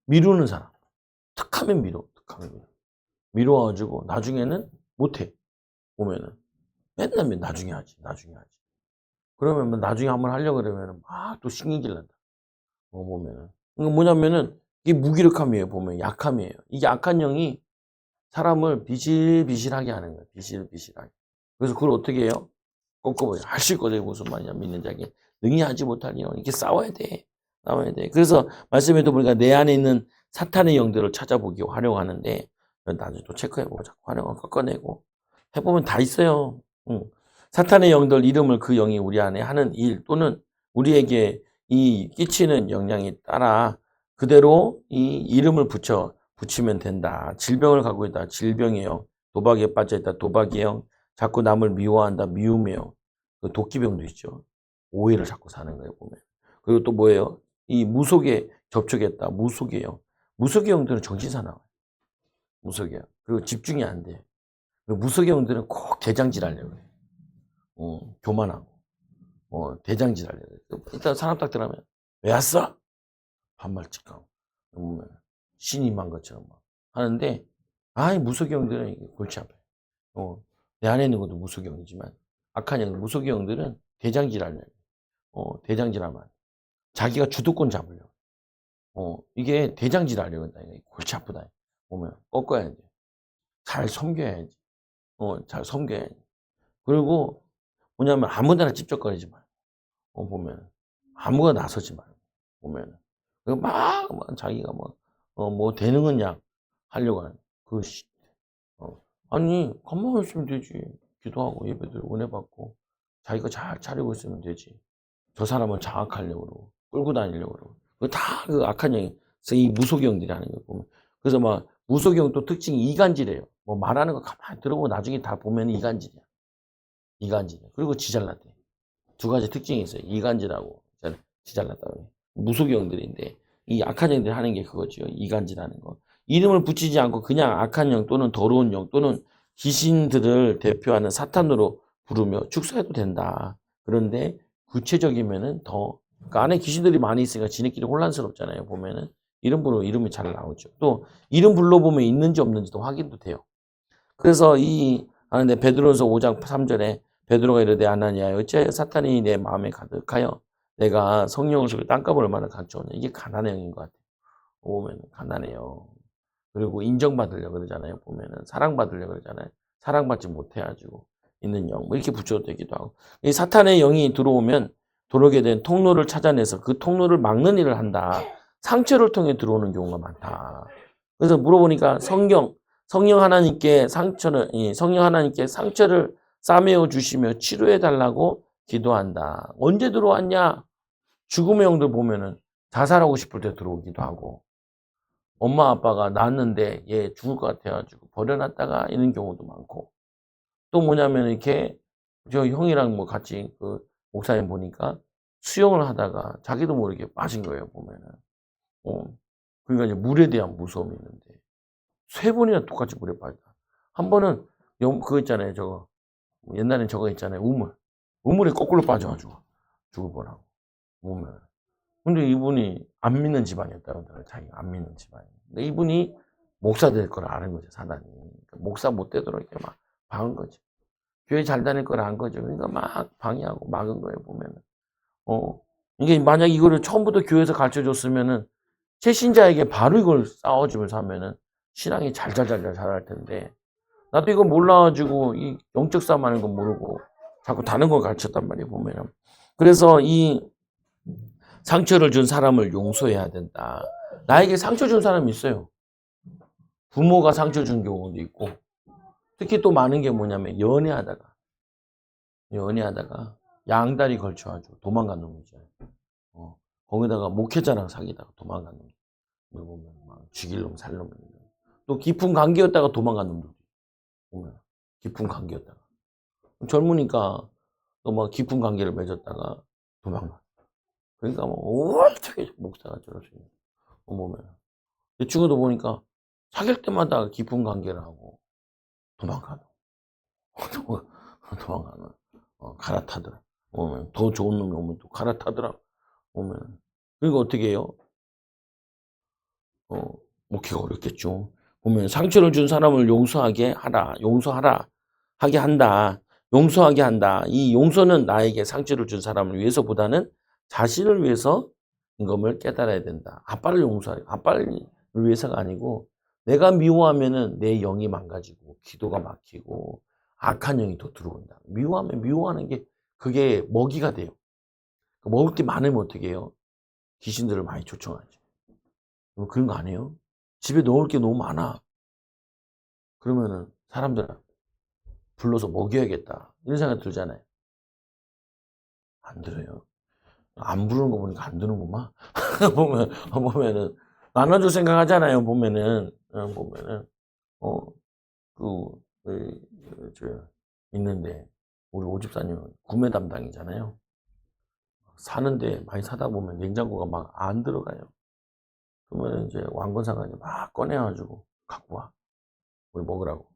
미루는 사람. 툭하면 미뤄. 미뤄가지고 나중에는 못해. 보면은 맨날 나중에 하지. 그러면 뭐 나중에 한번 하려고 그러면은 또 신경질 난다. 보면은. 이거 뭐냐면은 이게 무기력함이에요. 보면 약함이에요. 이게 악한 영이 사람을 비실비실하게 하는 거예요. 비실비실하게. 그래서 그걸 어떻게 해요? 꺾어버려. 할 수 있거든요. 무슨 말이냐. 믿는 자에게 능히 하지 못하니 이렇게 싸워야 돼. 그래서 말씀에도 보니까 내 안에 있는 사탄의 영들을 찾아보기 활용하는데 나중에 또 체크해보고 자꾸 활용을 꺾어내고 해보면 다 있어요. 사탄의 영들 이름을 그 영이 우리 안에 하는 일 또는 우리에게 이 끼치는 영향에 따라 그대로 이 이름을 붙이면 된다. 질병을 갖고 있다. 질병의 영. 도박에 빠져 있다. 도박의 영. 자꾸 남을 미워한다. 미움의 영. 그 도끼병도 있죠. 오해를 자꾸 사는 거예요, 보면. 그리고 또 뭐예요? 이 무속에 접촉했다. 무속의 영. 무속의 영들은 정신사 나와요. 무속의 영. 그리고 집중이 안 돼. 그리고 무속의 영들은 꼭 대장질 하려고 그래. 교만하고. 대장질 하려고 그래. 일단 사람 딱 들어가면, 왜 왔어? 반말 찍고. 신임한 것처럼 막 하는데, 무속의 영들은 골치 아파요. 내 안에 있는 것도 무속의 영이지만, 악한 영, 무속의 영들은 대장질하는, 대장질하면 자기가 주도권 잡으려고. 이게 대장질하려고 한다. 골치 아프다. 보면 꺾어야 돼. 잘 섬겨야지. 잘 섬겨야지. 그리고 뭐냐면 아무데나 찝쩍거리지 마. 보면 아무거나 나서지 마. 보면 막 자기가 뭐 되는 거냐 하려고 하는 그 아니 가만히 있으면 되지. 기도하고 예배드리고 은혜 받고 자기가 잘 차리고 있으면 되지. 저 사람을 장악하려고 그러고 끌고 다니려고 그러고 그 다 그 악한 영이 이 무속영들이 하는 거 보면 그래서 막 무속영 또 특징이 이간질이에요. 뭐 말하는 거 가만히 들어보고 나중에 다 보면 이간질이야. 이간질. 그리고 지잘났대. 두 가지 특징이 있어요. 이간질하고 지잘났다고. 무속영들인데 이 악한 영들이 하는 게 그거죠. 이간질하는 거. 이름을 붙이지 않고 그냥 악한 영 또는 더러운 영 또는 귀신들을 대표하는 사탄으로 부르며 축소해도 된다. 그런데 구체적이면은 더, 그러니까 안에 귀신들이 많이 있으니까 지네끼리 혼란스럽잖아요. 보면은 이름으로 이름이 잘 나오죠. 또 이름 불러보면 있는지 없는지도 확인도 돼요. 그래서 하는데 베드로서 5장 3절에 베드로가 이르되 아나니아 어찌하여 사탄이 내 마음에 가득하여 내가 성령을 주고 땅값을 얼마나 감추었냐. 이게 가난의 영인 것 같아요. 보면 가난해요. 그리고 인정받으려고 그러잖아요. 보면은 사랑받으려고 그러잖아요. 사랑받지 못해가지고 있는 영, 뭐 이렇게 붙여도 되기도 하고. 이 사탄의 영이 들어오면 들어오게 된 통로를 찾아내서 그 통로를 막는 일을 한다. 상처를 통해 들어오는 경우가 많다. 그래서 물어보니까 성령 하나님께 성령 하나님께 상처를 싸매어 주시며 치료해 달라고 기도한다. 언제 들어왔냐? 죽음의 영들 보면은 자살하고 싶을 때 들어오기도 하고. 엄마 아빠가 낳았는데 얘 죽을 것 같아가지고 버려놨다가 이런 경우도 많고 또 뭐냐면 이렇게 저 형이랑 뭐 같이 그 목사님 보니까 수영을 하다가 자기도 모르게 빠진 거예요 보면은 그러니까 이제 물에 대한 무서움이 있는데 3번이나 똑같이 물에 빠졌다. 한 번은 그거 있잖아요 저거 옛날엔 저거 있잖아요 우물에 거꾸로 빠져가지고 죽을 뻔하고 보면 근데 이분이 안 믿는 집안이었다고 하더라고요. 자기가 안 믿는 집안이. 근데 이분이 목사 될 걸 아는 거죠, 사단이. 그러니까 목사 못 되도록 이렇게 막 막은 거죠. 교회 잘 다닐 걸 안 거죠. 그러니까 막 방해하고 막은 거예요, 보면은. 이게 만약 이거를 처음부터 교회에서 가르쳐 줬으면은, 최신자에게 바로 이걸 싸워주면서 하면은, 신앙이 잘잘 할 텐데, 나도 이거 몰라가지고, 이 영적 싸움 하는 거 모르고, 자꾸 다른 걸 가르쳤단 말이에요, 보면은. 그래서 상처를 준 사람을 용서해야 된다. 나에게 상처 준 사람이 있어요. 부모가 상처 준 경우도 있고 특히 또 많은 게 뭐냐면 연애하다가 양다리 걸쳐가지고 도망간 놈이죠. 거기다가 목회자랑 사귀다가 도망간 놈. 보면 막 죽일 놈, 살 놈. 또 깊은 관계였다가 도망간 놈도 보면 깊은 관계였다가 젊으니까 또 막 깊은 관계를 맺었다가 도망가. 그러니까 뭐 어떻게 목사가 저럴 수 있냐. 보면 내 친구도 보니까 사귈 때마다 깊은 관계를 하고 도망가는 도망가는 갈아타더라. 오면 더 좋은 놈이 오면 또 갈아타더라. 오면 그러니까 어떻게 해요? 목회가 어렵겠죠. 보면 상처를 준 사람을 용서하게 하게 한다. 용서하게 한다. 이 용서는 나에게 상처를 준 사람을 위해서보다는 자신을 위해서 임금을 깨달아야 된다. 아빠를 용서해. 아빠를 위해서가 아니고 내가 미워하면은 내 영이 망가지고 기도가 막히고 악한 영이 더 들어온다. 미워하면 미워하는 게 그게 먹이가 돼요. 먹을 게 많으면 어떻게 해요? 귀신들을 많이 초청하지. 그런 거 아니에요? 집에 넣을 게 너무 많아. 그러면은 사람들 불러서 먹여야겠다. 이런 생각 들잖아요. 안 들어요. 안 부르는 거 보니까 안 드는구만. 보면은, 나눠줄 생각 하잖아요. 보면은, 있는데, 우리 오집사님은 구매 담당이잖아요. 사는데 많이 사다 보면 냉장고가 막 안 들어가요. 그러면 이제 왕건사가 막 꺼내가지고 갖고 와. 우리 먹으라고.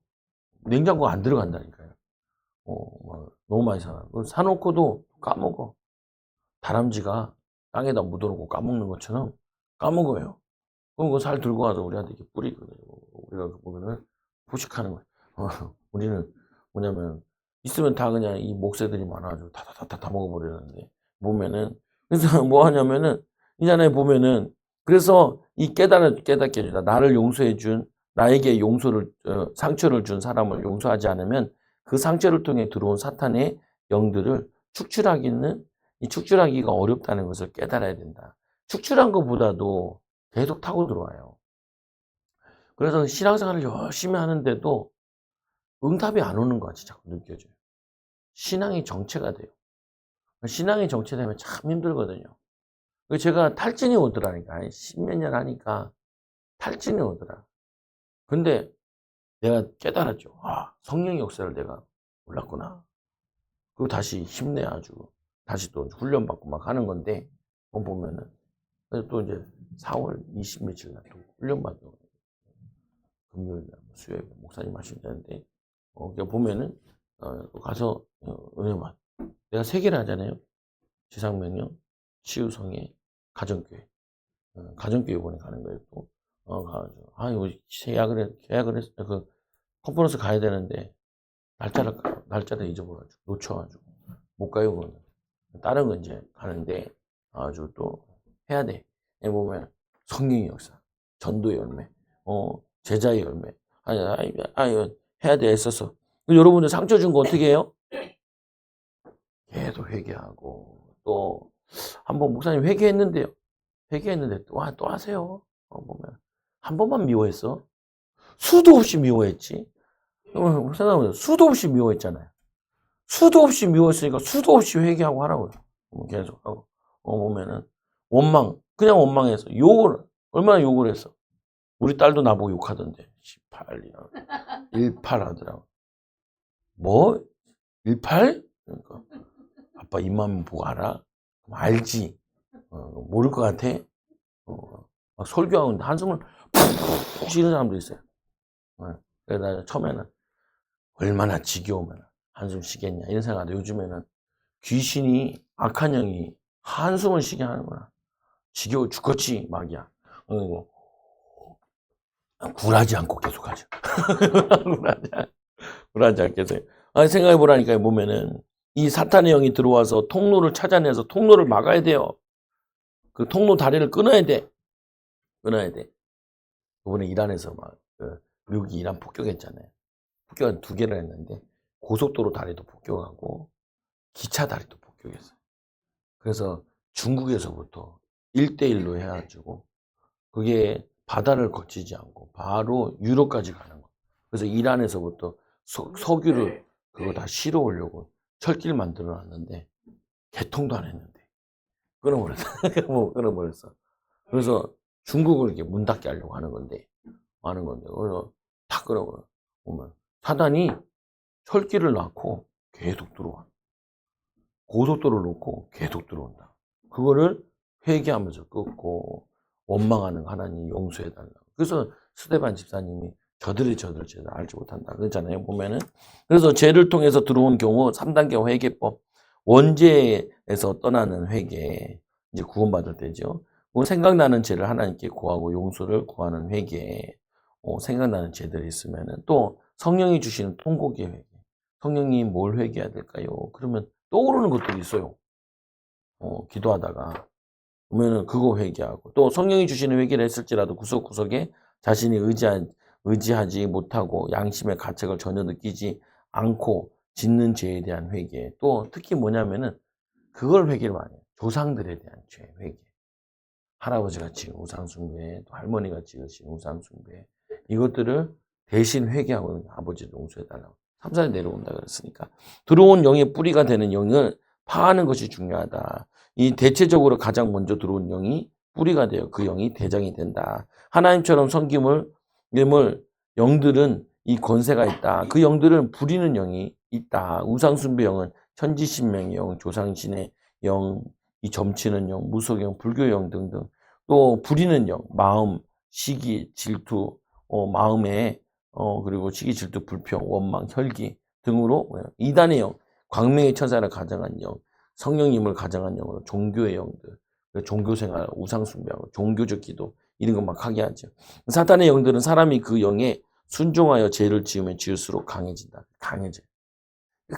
냉장고가 안 들어간다니까요. 막 너무 많이 사. 사놓고도 까먹어. 다람쥐가 땅에다 묻어놓고 까먹는 것처럼 까먹어요. 그럼 그거 살 들고 와서 우리한테 이렇게 뿌리거든요. 우리가 보면은 포식하는 거예요. 우리는 뭐냐면 있으면 다 그냥 이 목새들이 많아가지고 다 먹어버리는데, 보면은, 그래서 뭐 하냐면은, 이전에 보면은, 그래서 이 깨닫게 해주다. 나를 용서해준, 나에게 상처를 준 사람을 용서하지 않으면 그 상처를 통해 들어온 사탄의 영들을 이 축출하기가 어렵다는 것을 깨달아야 된다. 축출한 것보다도 계속 타고 들어와요. 그래서 신앙생활을 열심히 하는데도 응답이 안 오는 것 같이 자꾸 느껴져요. 신앙이 정체가 돼요. 신앙이 정체되면 참 힘들거든요. 제가 탈진이 오더라니까. 십몇 년 하니까 탈진이 오더라. 근데 내가 깨달았죠. 아, 성령의 역사를 내가 몰랐구나. 그리고 다시 힘내가지고 다시 또 훈련받고 막 하는 건데, 보면은 그래서 또 이제 4월 20 며칠 날 또 훈련받는 거예요. 금요일 날, 수요일 날 목사님 하신다는데, 보면은 또 가서 은혜만 내가 3개를 하잖아요. 지상명령, 치유성애, 가정교회. 가정교회 이번에 가는 거예요. 또 가가지고 이거 계약을 했 컨퍼런스 가야 되는데 날짜를 잊어버려가지고 놓쳐가지고 못 가요. 그거는 다른 건 이제 가는데 아주 또 해야 돼. 보면 성령의 역사, 전도의 열매, 제자의 열매. 아니 해야 돼. 애써서. 여러분들 상처 준 거 어떻게 해요? 계속 회개하고, 또 한번 목사님 회개했는데요. 회개했는데 또 하세요. 보면 한 번만 미워했어. 수도 없이 미워했지. 생각해보세요. 수도 없이 미워했잖아요. 수도 없이 미워했으니까 수도 없이 회개하고 하라고요. 계속 하고. 보면은 그냥 원망해서 얼마나 욕을 했어. 우리 딸도 나보고 욕하던데. 18이라고. 18 하더라고. 뭐? 18? 그러니까 아빠 입만 보고 알아? 알지. 모를 것 같아. 막 설교하는데 한숨을 푹 쉬는 사람도 있어요. 그래서 나 처음에는 얼마나 지겨우면 한숨 쉬겠냐 이런 생각하는데, 요즘에는 귀신이, 악한 영이 한숨을 쉬게 하는구나. 지겨워 죽겠지 막이야. 굴하지 않고 계속 하죠. 굴하지 않고 계속. 생각해 보라니까. 보면은 이 사탄의 영이 들어와서 통로를 찾아내서 통로를 막아야 돼요. 그 통로 다리를 끊어야 돼. 이번에 이란에서 미국이 이란 폭격했잖아요. 폭격은 2개를 했는데, 고속도로 다리도 폭격하고 기차 다리도 폭격했어요. 그래서 중국에서부터 1대1로 해가지고 그게 바다를 거치지 않고 바로 유럽까지 가는 거예요. 그래서 이란에서부터 석유를 그거 다 실어오려고 철길 만들어 놨는데 개통도 안 했는데 끊어버렸어. 끊어버렸어. 그래서 중국을 이렇게 문 닫게 하려고 하는 건데 그래서 다 끊어버려. 보면 사단이 철길을 놨고 계속 들어와. 고속도로를 놓고 계속 들어온다. 그거를 회개하면서 끊고 원망하는 하나님 용서해달라고. 그래서 스데반 집사님이 저들의 죄를 알지 못한다 그러잖아요. 보면은. 그래서 죄를 통해서 들어온 경우 3단계 회개법, 원죄에서 떠나는 회개, 이제 구원받을 때죠. 생각나는 죄를 하나님께 구하고 용서를 구하는 회개, 생각나는 죄들이 있으면은 또 성령이 주시는 통곡의 회개. 성령이 뭘 회개해야 될까요? 그러면 떠오르는 것들이 있어요. 기도하다가 보면은 그거 회개하고, 또 성령이 주시는 회개를 했을지라도 구석구석에 자신이 의지하지 못하고 양심의 가책을 전혀 느끼지 않고 짓는 죄에 대한 회개. 또 특히 뭐냐면은 그걸 회개를 많이 해요. 조상들에 대한 죄 회개. 할아버지가 지은 우상숭배, 또 할머니가 지으신 우상숭배, 이것들을 대신 회개하고 아버지를 용서해달라고. 3살에 내려온다 그랬으니까. 들어온 영의 뿌리가 되는 영을 파하는 것이 중요하다. 이 대체적으로 가장 먼저 들어온 영이 뿌리가 되어 그 영이 대장이 된다. 하나님처럼 섬김을 영들은 이 권세가 있다. 그 영들은 부리는 영이 있다. 우상숭배 영은 천지신명의 영, 조상신의 영, 이 점치는 영, 무속영, 불교영 등등. 또 부리는 영, 마음, 시기, 질투, 마음에 그리고 시기, 질투, 불평, 원망, 혈기 등으로 이단의 영, 광명의 천사를 가정한 영, 성령님을 가정한 영으로 종교의 영들, 종교생활, 우상숭배하고 종교적 기도 이런 거 막 하게 하죠. 사탄의 영들은 사람이 그 영에 순종하여 죄를 지으면 지을수록 강해진다. 강해져요.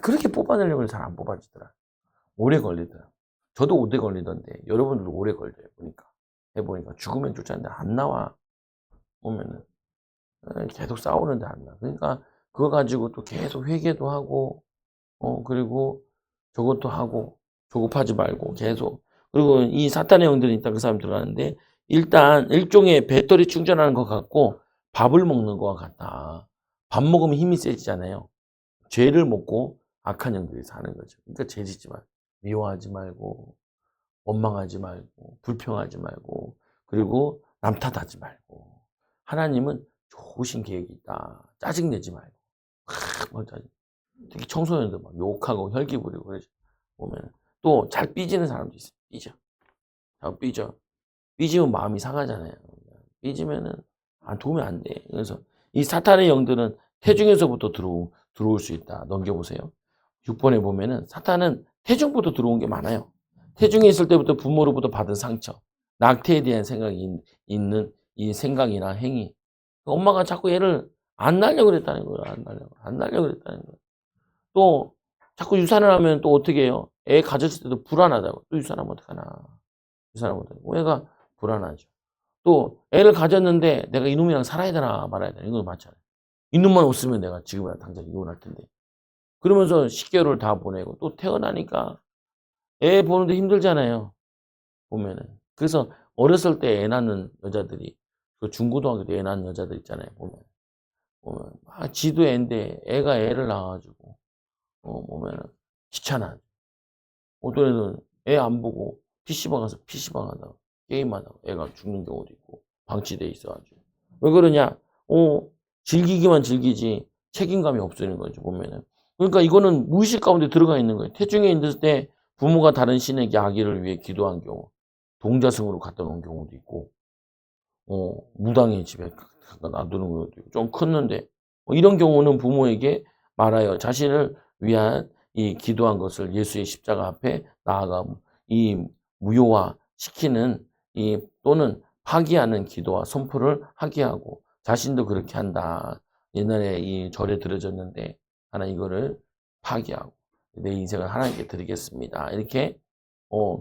그렇게 뽑아내려고 잘 안 뽑아지더라. 오래 걸리더라. 저도 오래 걸리던데 여러분들도 오래 걸려요. 보니까 해보니까 죽으면 쫓아내는데 안 나와. 보면은 계속 싸우는데 안 나와. 그러니까 그거 가지고 또 계속 회개도 하고 그리고 저것도 하고 조급하지 말고 계속. 그리고 이 사탄의 영들이 있다 그 사람 들어가는데 일단 일종의 배터리 충전하는 것 같고 밥을 먹는 것과 같다. 밥 먹으면 힘이 세지잖아요. 죄를 먹고 악한 영들이 사는 거죠. 그러니까 죄 짓지 말고 미워하지 말고 원망하지 말고 불평하지 말고 그리고 남 탓하지 말고 하나님은 좋으신 계획이 있다. 짜증내지 말고 특히 청소년들 막 욕하고 혈기 부리고 그러죠. 보면 또 잘 삐지는 사람도 있어요. 삐져. 잘 삐져. 삐지면 마음이 상하잖아요. 삐지면은 도움이 안 돼. 그래서 이 사탄의 영들은 태중에서부터 들어올 수 있다. 넘겨보세요. 6번에 보면은 사탄은 태중부터 들어온 게 많아요. 태중에 있을 때부터 부모로부터 받은 상처, 낙태에 대한 생각이 있는 이 생각이나 행위. 엄마가 자꾸 얘를 안 낳으려고 그랬다는 거예요. 안 낳으려고 그랬다는 거예요. 또 자꾸 유산을 하면 또 어떻게 해요? 애 가졌을 때도 불안하다고. 또 유산하면 어떡하나. 유산하면 어떡하나. 애가 불안하죠. 또 애를 가졌는데 내가 이놈이랑 살아야 되나 말아야 되나. 이거 맞잖아요. 이놈만 없으면 내가 지금 당장 이혼할 텐데. 그러면서 10개월을 다 보내고 또 태어나니까 애 보는데 힘들잖아요. 보면은. 그래서 어렸을 때 애 낳는 여자들이 그 중고등학교 때 애 낳는 여자들 있잖아요. 보면 지도 애인데 애가 애를 낳아가지고 보면은 귀찮아. 어떤 애는 애 안 보고 PC방 가서 PC방 하다가 게임하다가 애가 죽는 경우도 있고 방치돼 있어가지고. 왜 그러냐? 즐기기만 즐기지 책임감이 없어지는 거죠. 보면은. 그러니까 이거는 무의식 가운데 들어가 있는 거예요. 태중에 있을 때 부모가 다른 신에게 아기를 위해 기도한 경우, 동자승으로 갖다 놓은 경우도 있고, 무당의 집에 갖다 놔두는 것도 있고, 좀 컸는데, 이런 경우는 부모에게 말하여 자신을 위한 이 기도한 것을 예수의 십자가 앞에 나아가 이 무효화 시키는 또는 파기하는 기도와 선포를 하게 하고, 자신도 그렇게 한다. 옛날에 이 절에 들어졌는데, 하나 이거를 파기하고, 내 인생을 하나님께 드리겠습니다. 이렇게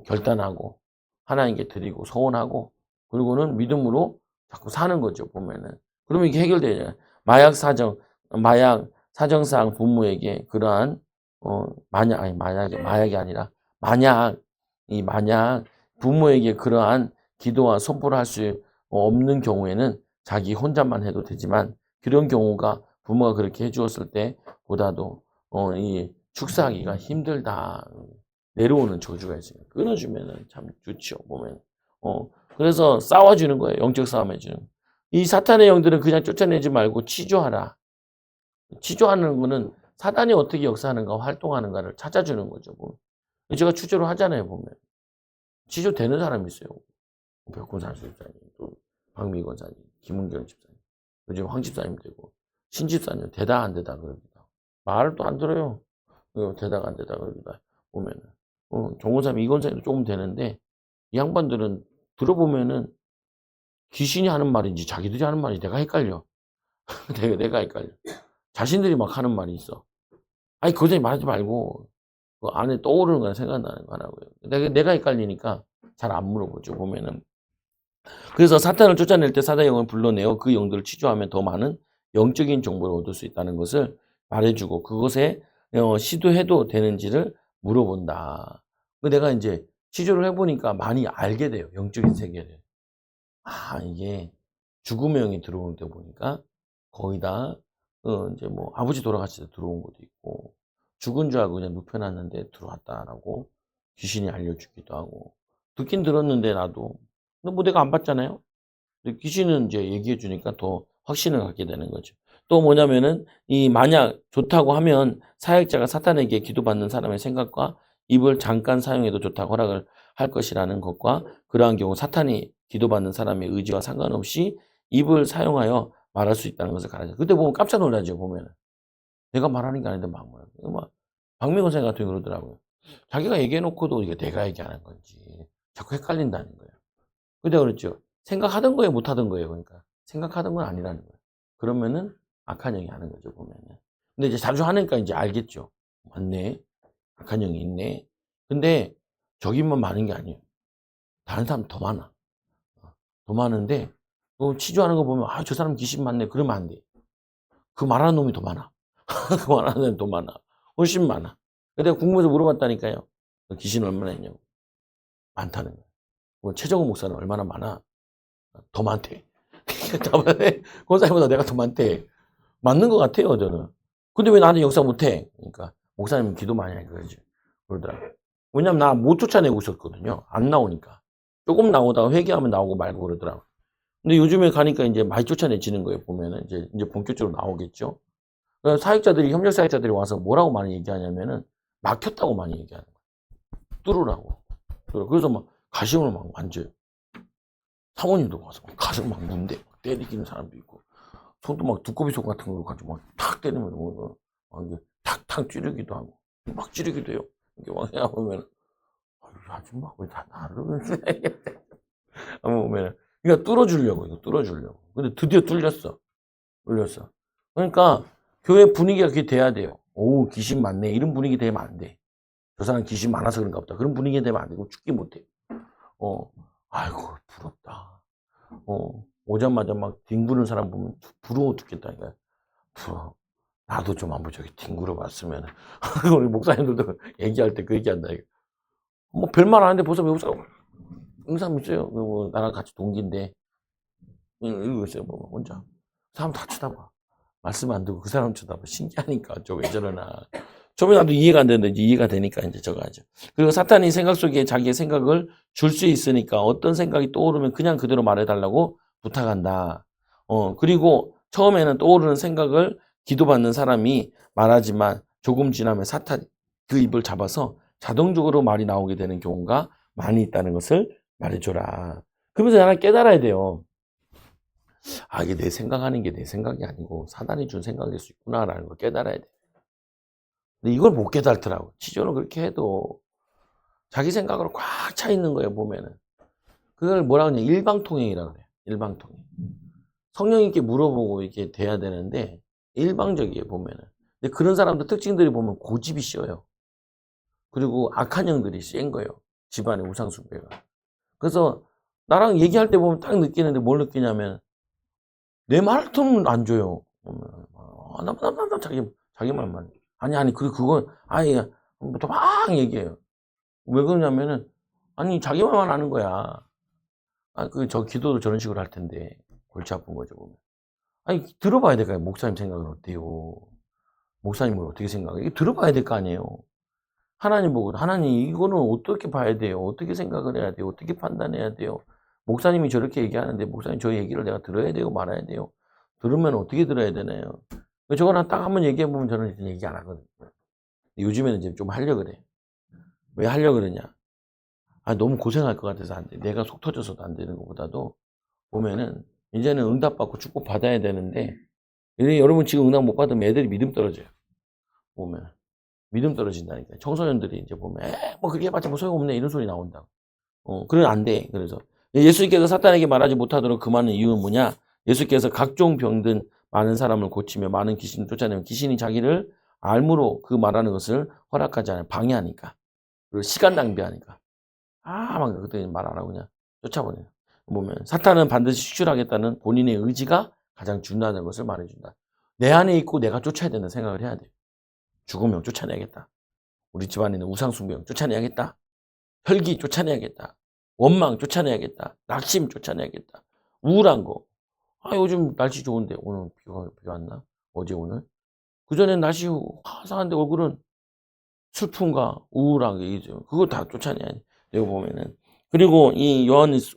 결단하고 하나님께 드리고 소원하고 그리고는 믿음으로 자꾸 사는 거죠. 보면은 그러면 이게 해결되잖아요. 마약 사정상 부모에게 그러한 마약이 아니라 만약 부모에게 그러한 기도와 선포를 할 수 없는 경우에는 자기 혼자만 해도 되지만 그런 경우가 부모가 그렇게 해주었을 때 보다도 이 축사하기가 힘들다. 내려오는 저주가 있어요. 끊어주면은 참 좋죠. 보면. 그래서 싸워주는 거예요. 영적 싸움 해주는. 이 사탄의 영들은 그냥 쫓아내지 말고 치조하라. 치조하는 거는 사단이 어떻게 역사하는가, 활동하는가를 찾아주는 거죠. 보면. 제가 추조를 하잖아요. 보면. 치조되는 사람이 있어요. 백군산 집사님, 또 박미건 사님, 김은경 집사님, 요즘 황 집사님 되고 신 집사님 대다 안 되다 그럽니다. 말을 또 안 들어요. 대다가 안 되다 그럽니다. 보면은. 정호삼, 이건사님도 조금 되는데, 이 양반들은 들어보면은 귀신이 하는 말인지 자기들이 하는 말인지 내가 헷갈려. 내가 헷갈려. 자신들이 막 하는 말이 있어. 아니, 그전에 말하지 말고, 그 안에 떠오르는 거나 생각나는 거 하라고요. 내가 헷갈리니까 잘 안 물어보죠, 보면은. 그래서 사탄을 쫓아낼 때 사단의 영을 불러내어 그 영들을 치조하면 더 많은 영적인 정보를 얻을 수 있다는 것을 말해주고, 그것에 시도해도 되는지를 물어본다. 내가 이제 치조를 해보니까 많이 알게 돼요. 영적인 세계를. 이게 죽음의 영이 들어오는 데 보니까 거의 다 이제 뭐 아버지 돌아가실 때 들어온 것도 있고 죽은 줄 알고 그냥 눕혀놨는데 들어왔다라고 귀신이 알려주기도 하고 듣긴 들었는데 나도 근데 뭐 내가 안 봤잖아요. 근데 귀신은 이제 얘기해 주니까 더 확신을 갖게 되는 거죠. 또 뭐냐면은 이 만약 좋다고 하면 사역자가 사탄에게 기도받는 사람의 생각과 입을 잠깐 사용해도 좋다고 허락을 할 것이라는 것과 그러한 경우 사탄이 기도받는 사람의 의지와 상관없이 입을 사용하여 말할 수 있다는 것을 가르쳐요. 그때 보면 깜짝 놀라죠. 보면은 내가 말하는 게 아닌데 막 박명호 선생 같은 게 그러더라고요. 자기가 얘기해놓고도 이게 내가 얘기하는 건지 자꾸 헷갈린다는 거예요. 근데 그랬죠. 생각하던 거예요, 못하던 거예요. 그러니까 생각하던 건 아니라는 거예요. 그러면은 악한 영이 하는 거죠. 보면은. 근데 이제 자주 하니까 이제 알겠죠. 맞네. 악한 영이 있네. 근데 저기만 많은 게 아니에요. 다른 사람 더 많아. 더 많은데 치주하는 거 보면 저 사람 귀신 많네. 그러면 안 돼. 그 말하는 놈이 더 많아. 그 말하는 놈이 더 많아. 훨씬 많아. 내가 궁금해서 물어봤다니까요. 귀신 얼마나 있냐고. 많다는 거야. 최정우 목사는 얼마나 많아? 더 많대. 권사님보다 내가 더 많대. 맞는 것 같아요, 저는. 근데 왜 나는 역사 못해? 그러니까, 목사님은 기도 많이 해, 그러지. 그러더라고. 왜냐면 나 못 쫓아내고 있었거든요. 안 나오니까. 조금 나오다가 회개하면 나오고 말고 그러더라고. 근데 요즘에 가니까 이제 많이 쫓아내지는 거예요, 보면은. 이제 본격적으로 나오겠죠. 그러니까 사역자들이, 협력 사역자들이 와서 뭐라고 많이 얘기하냐면은, 막혔다고 많이 얘기하는 거예요. 뚫으라고. 그래서 막 가시험을 막 만져요. 사모님도 와서 가슴 막 문대, 때리기는 사람도 있고, 손도 막 두꺼비 손 같은 걸로 가지고 막 탁 때리면 막 이게 탁탁 찌르기도 하고, 막 찌르기도 해요. 이렇게 막 해보면, 아줌마 왜 다 나를 한번 보면, 그러니까 뚫어주려고, 이거 뚫어주려고. 근데 드디어 뚫렸어. 그러니까 교회 분위기가 그게 돼야 돼요. 오, 귀신 많네. 이런 분위기 되면 안 돼. 저 사람 귀신 많아서 그런가 보다. 그런 분위기 되면 안 되고 죽기 못해. 아이고, 부럽다. 오자마자 막 뒹구는 사람 보면 부러워 죽겠다니까. 부러워. 나도 좀 한번 저기 뒹굴어 봤으면. 우리 목사님들도 얘기할 때 그 얘기한다. 뭐 별말 안 하는데 벌써 외국 사람, 사람 있어요. 뭐 나랑 같이 동기인데. 이러고 있어요. 뭐 혼자. 사람 다 쳐다봐. 말씀 안 듣고 그 사람 쳐다봐. 신기하니까. 저 왜 저러나. 처음에 나도 이해가 안 되는데 이제 이해가 되니까 이제 저거 하죠. 그리고 사탄이 생각 속에 자기의 생각을 줄 수 있으니까 어떤 생각이 떠오르면 그냥 그대로 말해달라고 부탁한다. 그리고 처음에는 떠오르는 생각을 기도받는 사람이 말하지만 조금 지나면 사탄이 그 입을 잡아서 자동적으로 말이 나오게 되는 경우가 많이 있다는 것을 말해줘라. 그러면서 하나 깨달아야 돼요. 이게 내 생각하는 게 내 생각이 아니고 사단이 준 생각일 수 있구나라는 걸 깨달아야 돼. 근데 이걸 못 깨달더라고. 치료는 그렇게 해도 자기 생각으로 꽉 차 있는 거예요, 보면은. 그걸 뭐라 그러냐, 일방통행이라고 그래요. 일방통행. 성령님께 물어보고 이렇게 돼야 되는데, 일방적이에요, 보면은. 근데 그런 사람들 특징들이 보면 고집이 씌어요. 그리고 악한 영들이 센 거예요. 집안의 우상숭배가. 그래서 나랑 얘기할 때 보면 딱 느끼는데 뭘 느끼냐면, 내 말 틈을 안 줘요. 보면. 자기 말만. 아니, 그건, 부터 막 얘기해요. 왜 그러냐면은, 아니, 자기 말만 하는 거야. 저 기도도 저런 식으로 할 텐데. 골치 아픈 거죠, 보면. 아니, 들어봐야 될 거 아니에요. 목사님 생각은 어때요? 목사님은 어떻게 생각해요? 이거 들어봐야 될 거 아니에요. 하나님 보고, 하나님, 이거는 어떻게 봐야 돼요? 어떻게 생각을 해야 돼요? 어떻게 판단해야 돼요? 목사님이 저렇게 얘기하는데, 목사님 저 얘기를 내가 들어야 돼요? 말아야 돼요? 들으면 어떻게 들어야 되나요? 저거는 딱 한번 얘기해보면 저는 얘기 안 하거든요. 요즘에는 이제 좀 하려고 그래. 왜 하려고 그러냐? 너무 고생할 것 같아서 안 돼. 내가 속 터져서도 안 되는 것보다도 보면은 이제는 응답받고 축복 받아야 되는데 여러분 지금 응답 못 받으면 애들이 믿음 떨어져요. 보면 믿음 떨어진다니까. 청소년들이 이제 보면 뭐 그렇게 해봤자 뭐 소용없네 이런 소리 나온다고. 그러면 안 돼. 그래서 예수님께서 사탄에게 말하지 못하도록 금하는 이유는 뭐냐? 예수께서 각종 병든 많은 사람을 고치며 많은 귀신을 쫓아내면 귀신이 자기를 알므로 그 말하는 것을 허락하지 않아요. 방해하니까. 그리고 시간 낭비하니까. 막 그때 말 안 하고 그냥 쫓아버려요. 보면 사탄은 반드시 식출하겠다는 본인의 의지가 가장 중요하다는 것을 말해준다. 내 안에 있고 내가 쫓아야 된다는 생각을 해야 돼요. 죽으면 쫓아내야겠다. 우리 집안에 있는 우상숭배형 쫓아내야겠다. 혈기 쫓아내야겠다. 원망 쫓아내야겠다. 낙심 쫓아내야겠다. 우울한 거. 요즘 날씨 좋은데 오늘 비가 왔나? 어제 오늘? 그전엔 날씨 화사한데 얼굴은 슬픔과 우울한 게 있죠. 그걸 다 쫓아내야 돼. 내가 보면은. 그리고 이 요한복음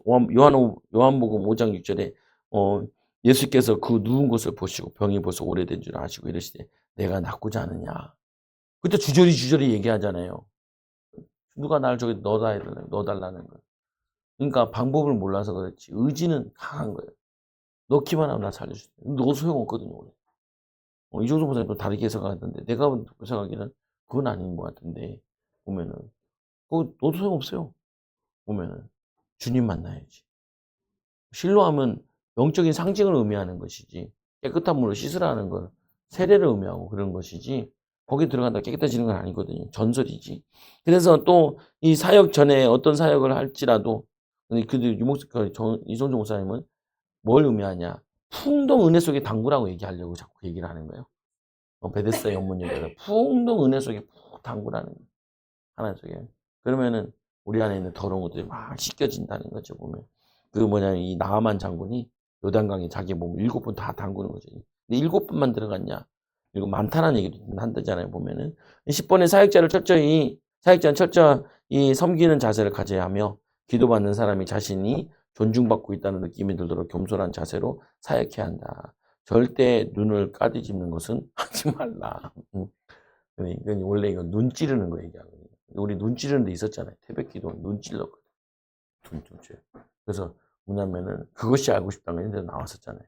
5장 6절에 예수께서 그 누운 것을 보시고 병이 벌써 오래된 줄 아시고 이러시되 내가 낫고자 하느냐. 그때 주저리 얘기하잖아요. 누가 날 저기 넣어달라는 거. 그러니까 방법을 몰라서 그렇지. 의지는 강한 거예요. 넣기만 하면 나 살려줄 수 있어요. 너 소용없거든요. 이종수 목사님도 다르게 해석하던데 내가 생각하기는 그건 아닌 것 같은데 보면은 너도 소용없어요. 보면은 주님 만나야지. 실로하면 영적인 상징을 의미하는 것이지 깨끗한 물로 씻으라는 건 세례를 의미하고 그런 것이지 거기 들어간다 깨끗해지는 건 아니거든요. 전설이지. 그래서 또 이 사역 전에 어떤 사역을 할지라도 근데 이성종 목사님은 뭘 의미하냐? 풍동 은혜 속에 담그라고 얘기하려고 자꾸 얘기를 하는 거예요. 베데스다 연문 얘기에서 풍동 은혜 속에 푹 담그라는 거예요. 하나님 속에. 그러면은 우리 안에 있는 더러운 것들이 막 씻겨진다는 거죠. 보면 이 나아만 장군이 요단강에 자기 몸 7번 다 담그는 거죠. 근데 7번만 들어갔냐? 이거 많다는 얘기도 한다잖아요. 보면은 10번의 사역자는 철저히 섬기는 자세를 가져야 하며 기도받는 사람이 자신이 존중받고 있다는 느낌이 들도록 겸손한 자세로 사역해야 한다. 절대 눈을 까디집는 것은 하지 말라. 이건 원래 이거 눈 찌르는 거 얘기하거든요. 우리 눈 찌르는 데 있었잖아요. 태백기도 눈 찔렀거든. 그래서 뭐냐면은 그것이 알고 싶다는 게 나왔었잖아요.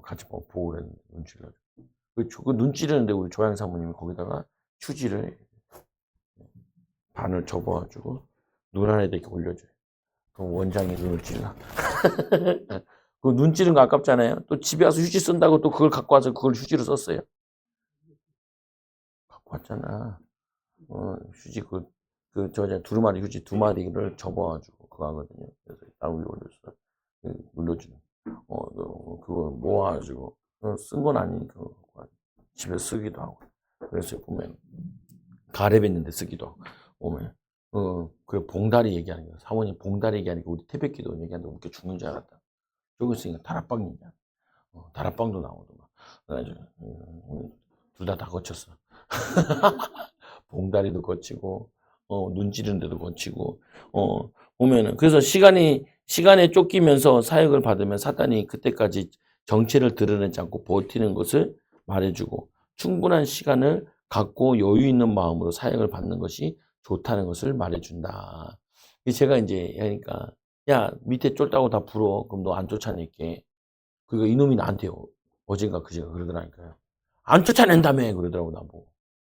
같이 보고 그랬는데 눈 찔러줘. 그 눈 찌르는데 우리 조양 사모님이 거기다가 휴지를 반을 접어가지고 눈 안에다 이렇게 올려줘요. 그럼 원장이 눈을 찔러. 그 눈 찌른 거 아깝잖아요. 또 집에 와서 휴지 쓴다고 또 그걸 갖고 와서 그걸 휴지로 썼어요. 갖고 왔잖아. 휴지 두루마리 휴지 2마리를 접어가지고 그거 하거든요. 그래서 딱 위에 올려서 눌러주는. 그거 모아가지고 쓴 건 아니니까 집에 쓰기도 하고. 그래서 보면 가래뱉는데 쓰기도 하고. 오면 그 봉다리 얘기하는 거야. 사모님 봉다리 얘기하니까 우리 태백기도 얘기하는데 웃겨 죽는 줄 알았다. 저기 있으니까 다락방 얘기야. 다락방도 나오더만. 그래가지고 둘 다 거쳤어. 봉다리도 거치고 눈 찌르는 데도 거치고 보면은 그래서 시간에 쫓기면서 사역을 받으면 사탄이 그때까지 정체를 드러내지 않고 버티는 것을 말해주고 충분한 시간을 갖고 여유 있는 마음으로 사역을 받는 것이 좋다는 것을 말해준다. 제가 이제 하니까 야 밑에 쫄다고 다 불어 그럼 너 안 쫓아낼게. 그거 이놈이 나한테요. 어젠가 그제가 그러더라니까요. 안 쫓아낸다며 그러더라고 나보고.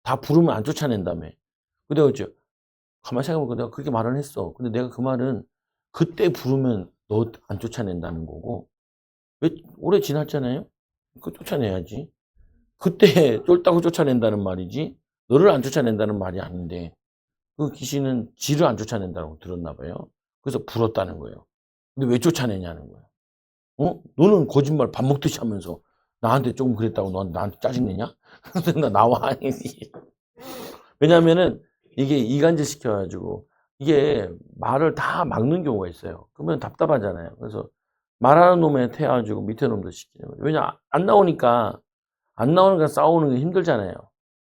다 부르면 안 쫓아낸다며. 근데 어째 가만히 생각해보니까 내가 그렇게 말을 했어. 근데 내가 그 말은 그때 부르면 너 안 쫓아낸다는 거고 왜 오래 지났잖아요. 그 쫓아내야지. 그때 쫄다고 쫓아낸다는 말이지 너를 안 쫓아낸다는 말이 아닌데 그 귀신은 지를 안 쫓아낸다고 들었나 봐요. 그래서 불었다는 거예요. 근데 왜 쫓아내냐는 거예요. 너는 거짓말 밥 먹듯이 하면서 나한테 조금 그랬다고 넌 나한테 짜증내냐? 그러니까 나와. 왜냐면은 이게 이간질 시켜가지고 이게 말을 다 막는 경우가 있어요. 그러면 답답하잖아요. 그래서 말하는 놈에 태워가지고 밑에 놈도 시키는 거예요. 왜냐 안 나오니까 싸우는 게 힘들잖아요.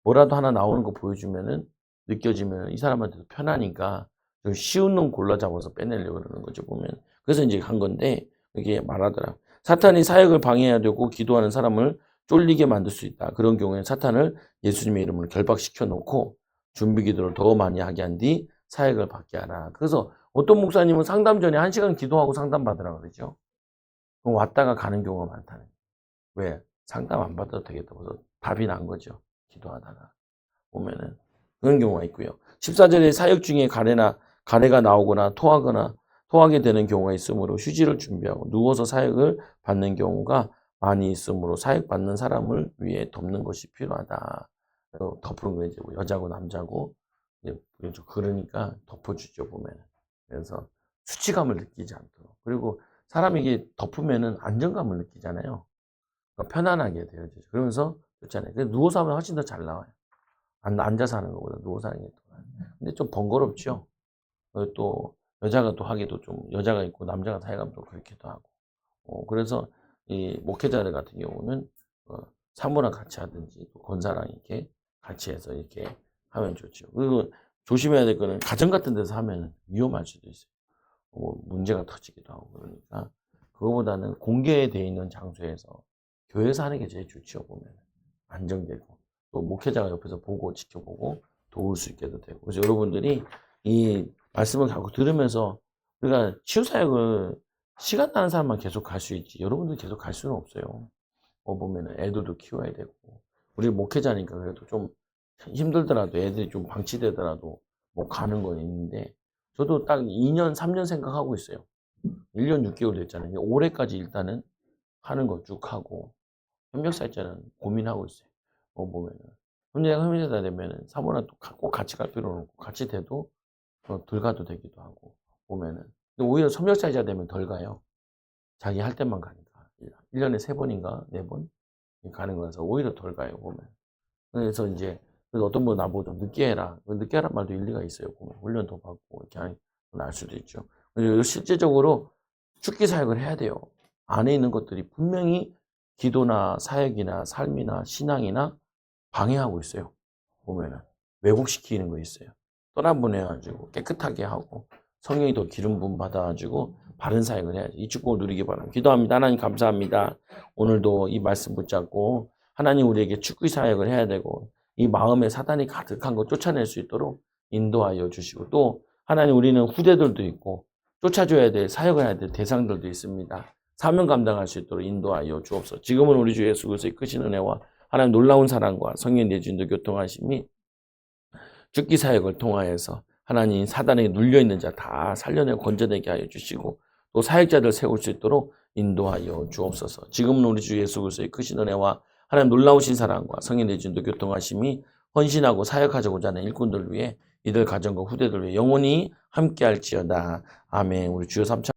뭐라도 하나 나오는 거 보여주면은 느껴지면 이 사람한테도 편하니까 좀 쉬운 놈 골라 잡아서 빼내려고 그러는 거죠 보면. 그래서 이제 한 건데 이게 말하더라. 사탄이 사역을 방해해야 되고 기도하는 사람을 쫄리게 만들 수 있다. 그런 경우에는 사탄을 예수님의 이름으로 결박시켜 놓고 준비 기도를 더 많이 하게 한 뒤 사역을 받게 하라. 그래서 어떤 목사님은 상담 전에 1시간 기도하고 상담 받으라 그러죠. 그럼 왔다가 가는 경우가 많다는 거예요. 왜? 상담 안 받아도 되겠다. 그래서 답이 난 거죠. 기도하다가 보면은 그런 경우가 있고요. 14절에 사역 중에 가래가 나오거나 토하게 되는 경우가 있으므로 휴지를 준비하고 누워서 사역을 받는 경우가 많이 있으므로 사역 받는 사람을 위해 덮는 것이 필요하다. 덮는 거 이제 여자고 남자고 그러니까 덮어주죠 보면. 그래서 수치감을 느끼지 않도록. 그리고 사람이 이게 덮으면은 안정감을 느끼잖아요. 그러니까 편안하게 되어지죠. 그러면서 좋잖아요. 그래서 누워서 하면 훨씬 더 잘 나와요. 앉아서 하는 것보다 누워서 하는 게 더 나아요. 근데 좀 번거롭죠. 또 여자가 또 하기도 좀 여자가 있고 남자가 사역하면 또 그렇기도 하고. 그래서 이 목회자들 같은 경우는 사모랑 같이 하든지 또 권사랑 이렇게 같이 해서 이렇게 하면 좋죠. 그리고 조심해야 될 거는 가정 같은 데서 하면 위험할 수도 있어요. 문제가 터지기도 하고 그러니까 그거보다는 공개되어 있는 장소에서 교회에서 하는 게 제일 좋죠 보면 안정되고 또 목회자가 옆에서 보고 지켜보고 도울 수 있게도 되고 그래서 여러분들이 이 말씀을 자꾸 들으면서 우리가 치유사역을 시간 나는 사람만 계속 갈 수 있지 여러분들 계속 갈 수는 없어요. 보면 애들도 키워야 되고 우리 목회자니까 그래도 좀 힘들더라도 애들이 좀 방치되더라도 뭐 가는 건 있는데 저도 딱 2년 3년 생각하고 있어요. 1년 6개월 됐잖아요. 올해까지 일단은 하는 거 쭉 하고 협력사역자는 고민하고 있어요. 보면은 흠제자 되면은 사모랑 꼭 같이 갈 필요는 없고 같이 돼도 덜 가도 되기도 하고 보면은. 근데 오히려 협력사이자 되면 덜 가요. 자기 할 때만 가니까. 1년에 3번인가 4번 가는 거라서 오히려 덜 가요 보면. 그래서 이제 그래서 어떤 분은 나보고 좀 늦게 해라. 늦게 하란 말도 일리가 있어요. 보면 훈련 더 받고 이렇게 하면 날 수도 있죠. 그리고 실제적으로 축기 사역을 해야 돼요. 안에 있는 것들이 분명히 기도나 사역이나 삶이나 신앙이나 방해하고 있어요. 보면은 왜곡시키는 거 있어요. 떠나보내가지고 깨끗하게 하고 성령이 더 기름 부음 받아가지고 바른 사역을 해야지. 이 축복을 누리기 바랍니다. 기도합니다. 하나님 감사합니다. 오늘도 이 말씀 붙잡고 하나님 우리에게 축기 사역을 해야 되고 이 마음에 사단이 가득한 거 쫓아낼 수 있도록 인도하여 주시고 또 하나님 우리는 후대들도 있고 쫓아줘야 될 사역을 해야 될 대상들도 있습니다. 사명 감당할 수 있도록 인도하여 주옵소서. 지금은 우리 주 예수 그리스도의 크신 은혜와 하나님 놀라운 사랑과 성령 내주인도 교통하심이 죽기 사역을 통하여서 하나님 사단에게 눌려있는 자 다 살려내고 건져내게 하여 주시고 또 사역자들 세울 수 있도록 인도하여 주옵소서. 지금은 우리 주 예수 그리스도의 크신 은혜와 하나님 놀라우신 사랑과 성령 내주인도 교통하심이 헌신하고 사역하자고자 하는 일꾼들 위해 이들 가정과 후대들 위해 영원히 함께할지어다. 아멘. 우리 주여 3차